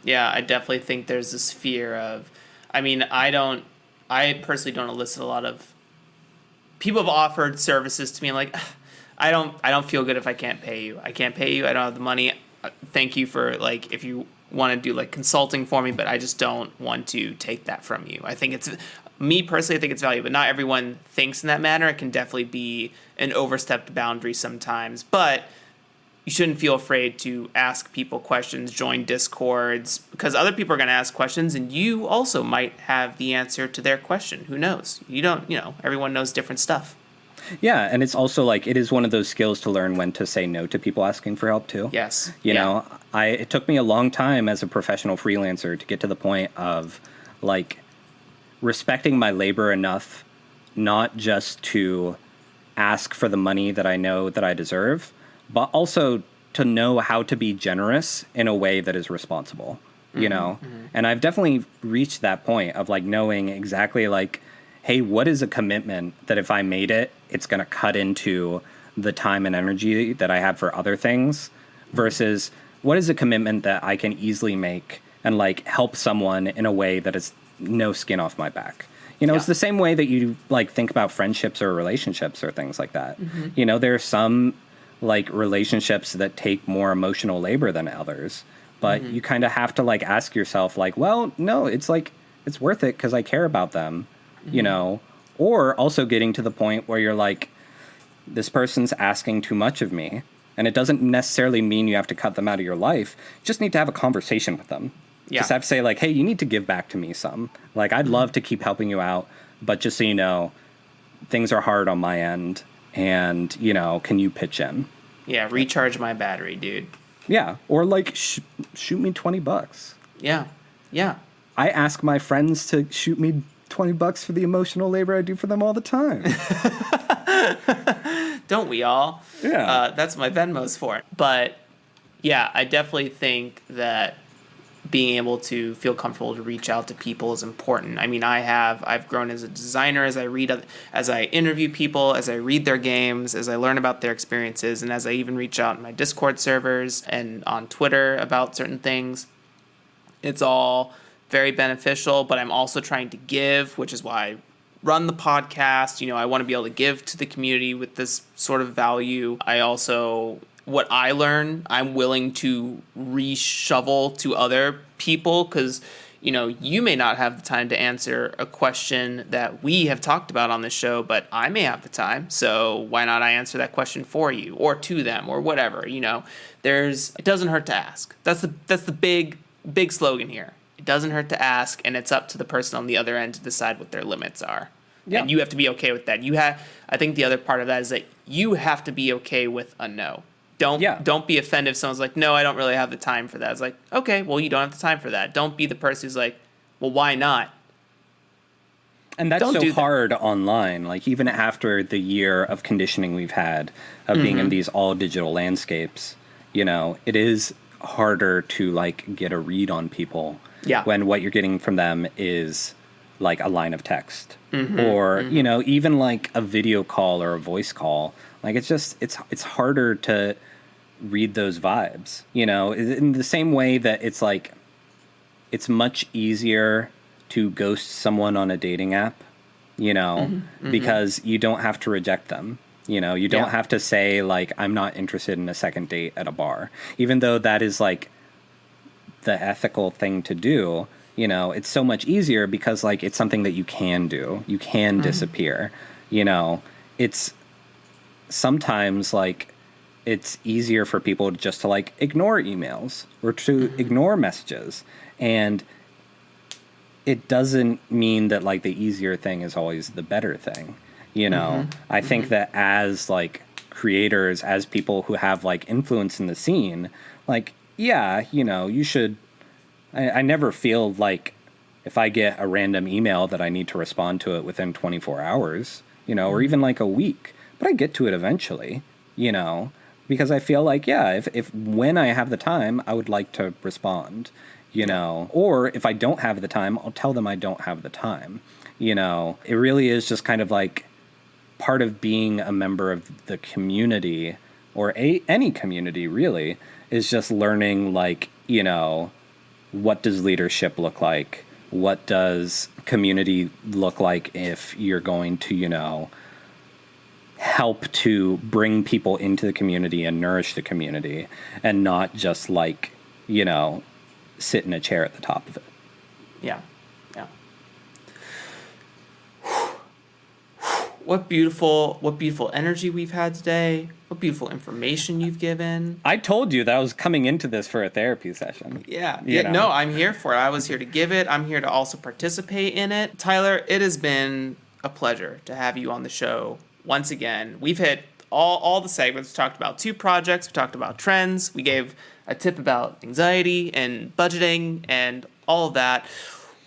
Yeah, I definitely think there's this fear of, I mean, I personally don't elicit a lot of, people have offered services to me like, I don't feel good if I can't pay you. I can't pay you. I don't have the money. Thank you for like, if you want to do like consulting for me, but I just don't want to take that from you. I think me personally, I think it's valuable, but not everyone thinks in that manner. It can definitely be an overstepped boundary sometimes, but you shouldn't feel afraid to ask people questions, join Discords, because other people are going to ask questions and you also might have the answer to their question. Who knows? Everyone knows different stuff. Yeah, and it's also like, it is one of those skills to learn when to say no to people asking for help too. Yes. You know, it took me a long time as a professional freelancer to get to the point of like respecting my labor enough, not just to ask for the money that I know that I deserve, but also to know how to be generous in a way that is responsible, you know? And I've definitely reached that point of like knowing exactly like, hey, what is a commitment that if I made it, it's going to cut into the time and energy that I have for other things, versus what is a commitment that I can easily make and like help someone in a way that is no skin off my back. You know, it's the same way that you like think about friendships or relationships or things like that. You know, there are some like relationships that take more emotional labor than others, but you kind of have to like ask yourself like, well, no, it's like, it's worth it because I care about them, you know, or also getting to the point where you're like, this person's asking too much of me. And it doesn't necessarily mean you have to cut them out of your life. You just need to have a conversation with them. Yeah. Just have to say like, hey, you need to give back to me some. Like, I'd love to keep helping you out, but just so you know, things are hard on my end, and, you know, can you pitch in? Yeah, recharge my battery, dude. Yeah, or like shoot me $20. Yeah, yeah. I ask my friends to shoot me $20 for the emotional labor I do for them all the time. Don't we all? Yeah. That's my Venmo's for. But yeah, I definitely think that being able to feel comfortable to reach out to people is important. I mean, I've grown as a designer as I interview people, as I read their games, as I learn about their experiences, and as I even reach out in my Discord servers and on Twitter about certain things. It's all very beneficial, but I'm also trying to give, which is why I run the podcast. You know, I want to be able to give to the community with this sort of value. I also, what I learn, I'm willing to reshovel to other people because, you know, you may not have the time to answer a question that we have talked about on this show, but I may have the time. So why not I answer that question for you or to them or whatever, you know? It doesn't hurt to ask. That's the big slogan here. It doesn't hurt to ask, and it's up to the person on the other end to decide what their limits are. Yeah. And you have to be okay with that. I think the other part of that is that you have to be okay with a no. Don't be offended if someone's like, no, I don't really have the time for that. It's like, okay, well, you don't have the time for that. Don't be the person who's like, well, why not? And that's so hard online. Like, even after the year of conditioning we've had of being in these all digital landscapes, you know, it is harder to like get a read on people when what you're getting from them is like a line of text or you know, even like a video call or a voice call. Like, it's harder to read those vibes, you know, in the same way that it's like it's much easier to ghost someone on a dating app, you know, because you don't have to reject them. You know, you don't have to say, like, I'm not interested in a second date at a bar. Even though that is, like, the ethical thing to do, you know, it's so much easier because, like, it's something that you can do. You can disappear. You know, it's sometimes, like, it's easier for people just to, like, ignore emails or to ignore messages. And it doesn't mean that, like, the easier thing is always the better thing. You know, I think that as like creators, as people who have like influence in the scene, like, yeah, you know, you should. I never feel like if I get a random email that I need to respond to it within 24 hours, you know, or even like a week, but I get to it eventually, you know, because I feel like, yeah, if when I have the time, I would like to respond, you know, or if I don't have the time, I'll tell them I don't have the time. You know, it really is just kind of like part of being a member of the community or any community really is just learning, like, you know, what does leadership look like? What does community look like if you're going to, you know, help to bring people into the community and nourish the community and not just like, you know, sit in a chair at the top of it. Yeah. Yeah. What beautiful energy we've had today. What beautiful information you've given. I told you that I was coming into this for a therapy session. Yeah. No, I'm here for it. I was here to give it. I'm here to also participate in it. Tyler, it has been a pleasure to have you on the show once again. We've hit all the segments. We talked about 2 projects. We talked about trends. We gave a tip about anxiety and budgeting and all of that.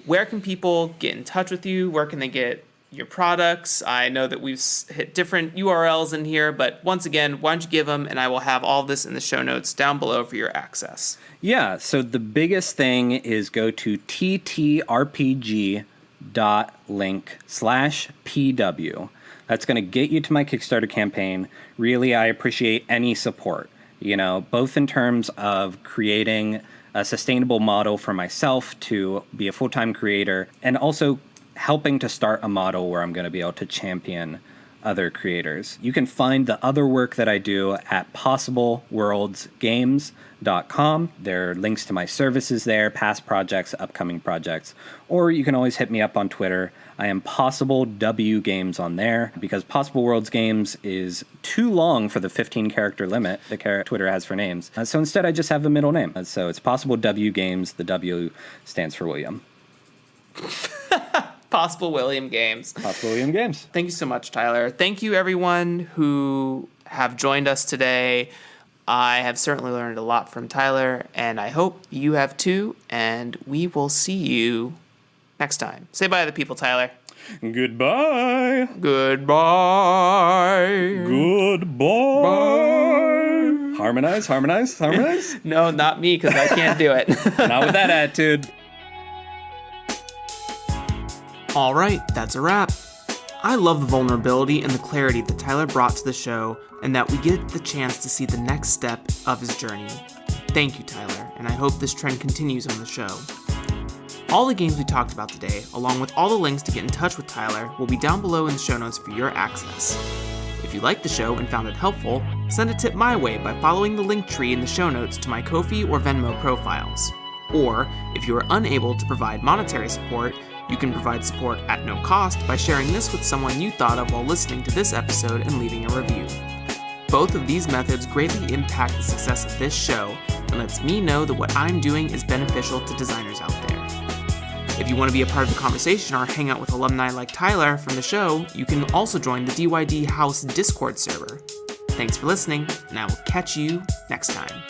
Where can people get in touch with you? Where can they get your products? I know that we've hit different URLs in here, but once again, why don't you give them, and I will have all of this in the show notes down below for your access. Yeah, so the biggest thing is go to ttrpg.link/PW. That's going to get you to my Kickstarter campaign. Really, I appreciate any support, you know, both in terms of creating a sustainable model for myself to be a full-time creator and also helping to start a model where I'm going to be able to champion other creators. You can find the other work that I do at possibleworldsgames.com. There are links to my services there, past projects, upcoming projects, or you can always hit me up on Twitter. I am Possible W Games on there because Possible Worlds Games is too long for the 15-character limit that Twitter has for names. So instead, I just have a middle name. So it's Possible W Games. The W stands for William. Possible William games. Possible William games. Thank you so much, Tyler. Thank you, everyone who have joined us today. I have certainly learned a lot from Tyler, and I hope you have too, and we will see you next time. Say bye to the people, Tyler. Goodbye. Goodbye. Goodbye. Harmonize, harmonize, harmonize. No, not me, because I can't do it. Not with that attitude. All right, that's a wrap. I love the vulnerability and the clarity that Tyler brought to the show, and that we get the chance to see the next step of his journey. Thank you, Tyler, and I hope this trend continues on the show. All the games we talked about today, along with all the links to get in touch with Tyler, will be down below in the show notes for your access. If you liked the show and found it helpful, send a tip my way by following the link tree in the show notes to my Ko-fi or Venmo profiles. Or, if you are unable to provide monetary support, you can provide support at no cost by sharing this with someone you thought of while listening to this episode and leaving a review. Both of these methods greatly impact the success of this show and lets me know that what I'm doing is beneficial to designers out there. If you want to be a part of the conversation or hang out with alumni like Tyler from the show, you can also join the DYD House Discord server. Thanks for listening, and I will catch you next time.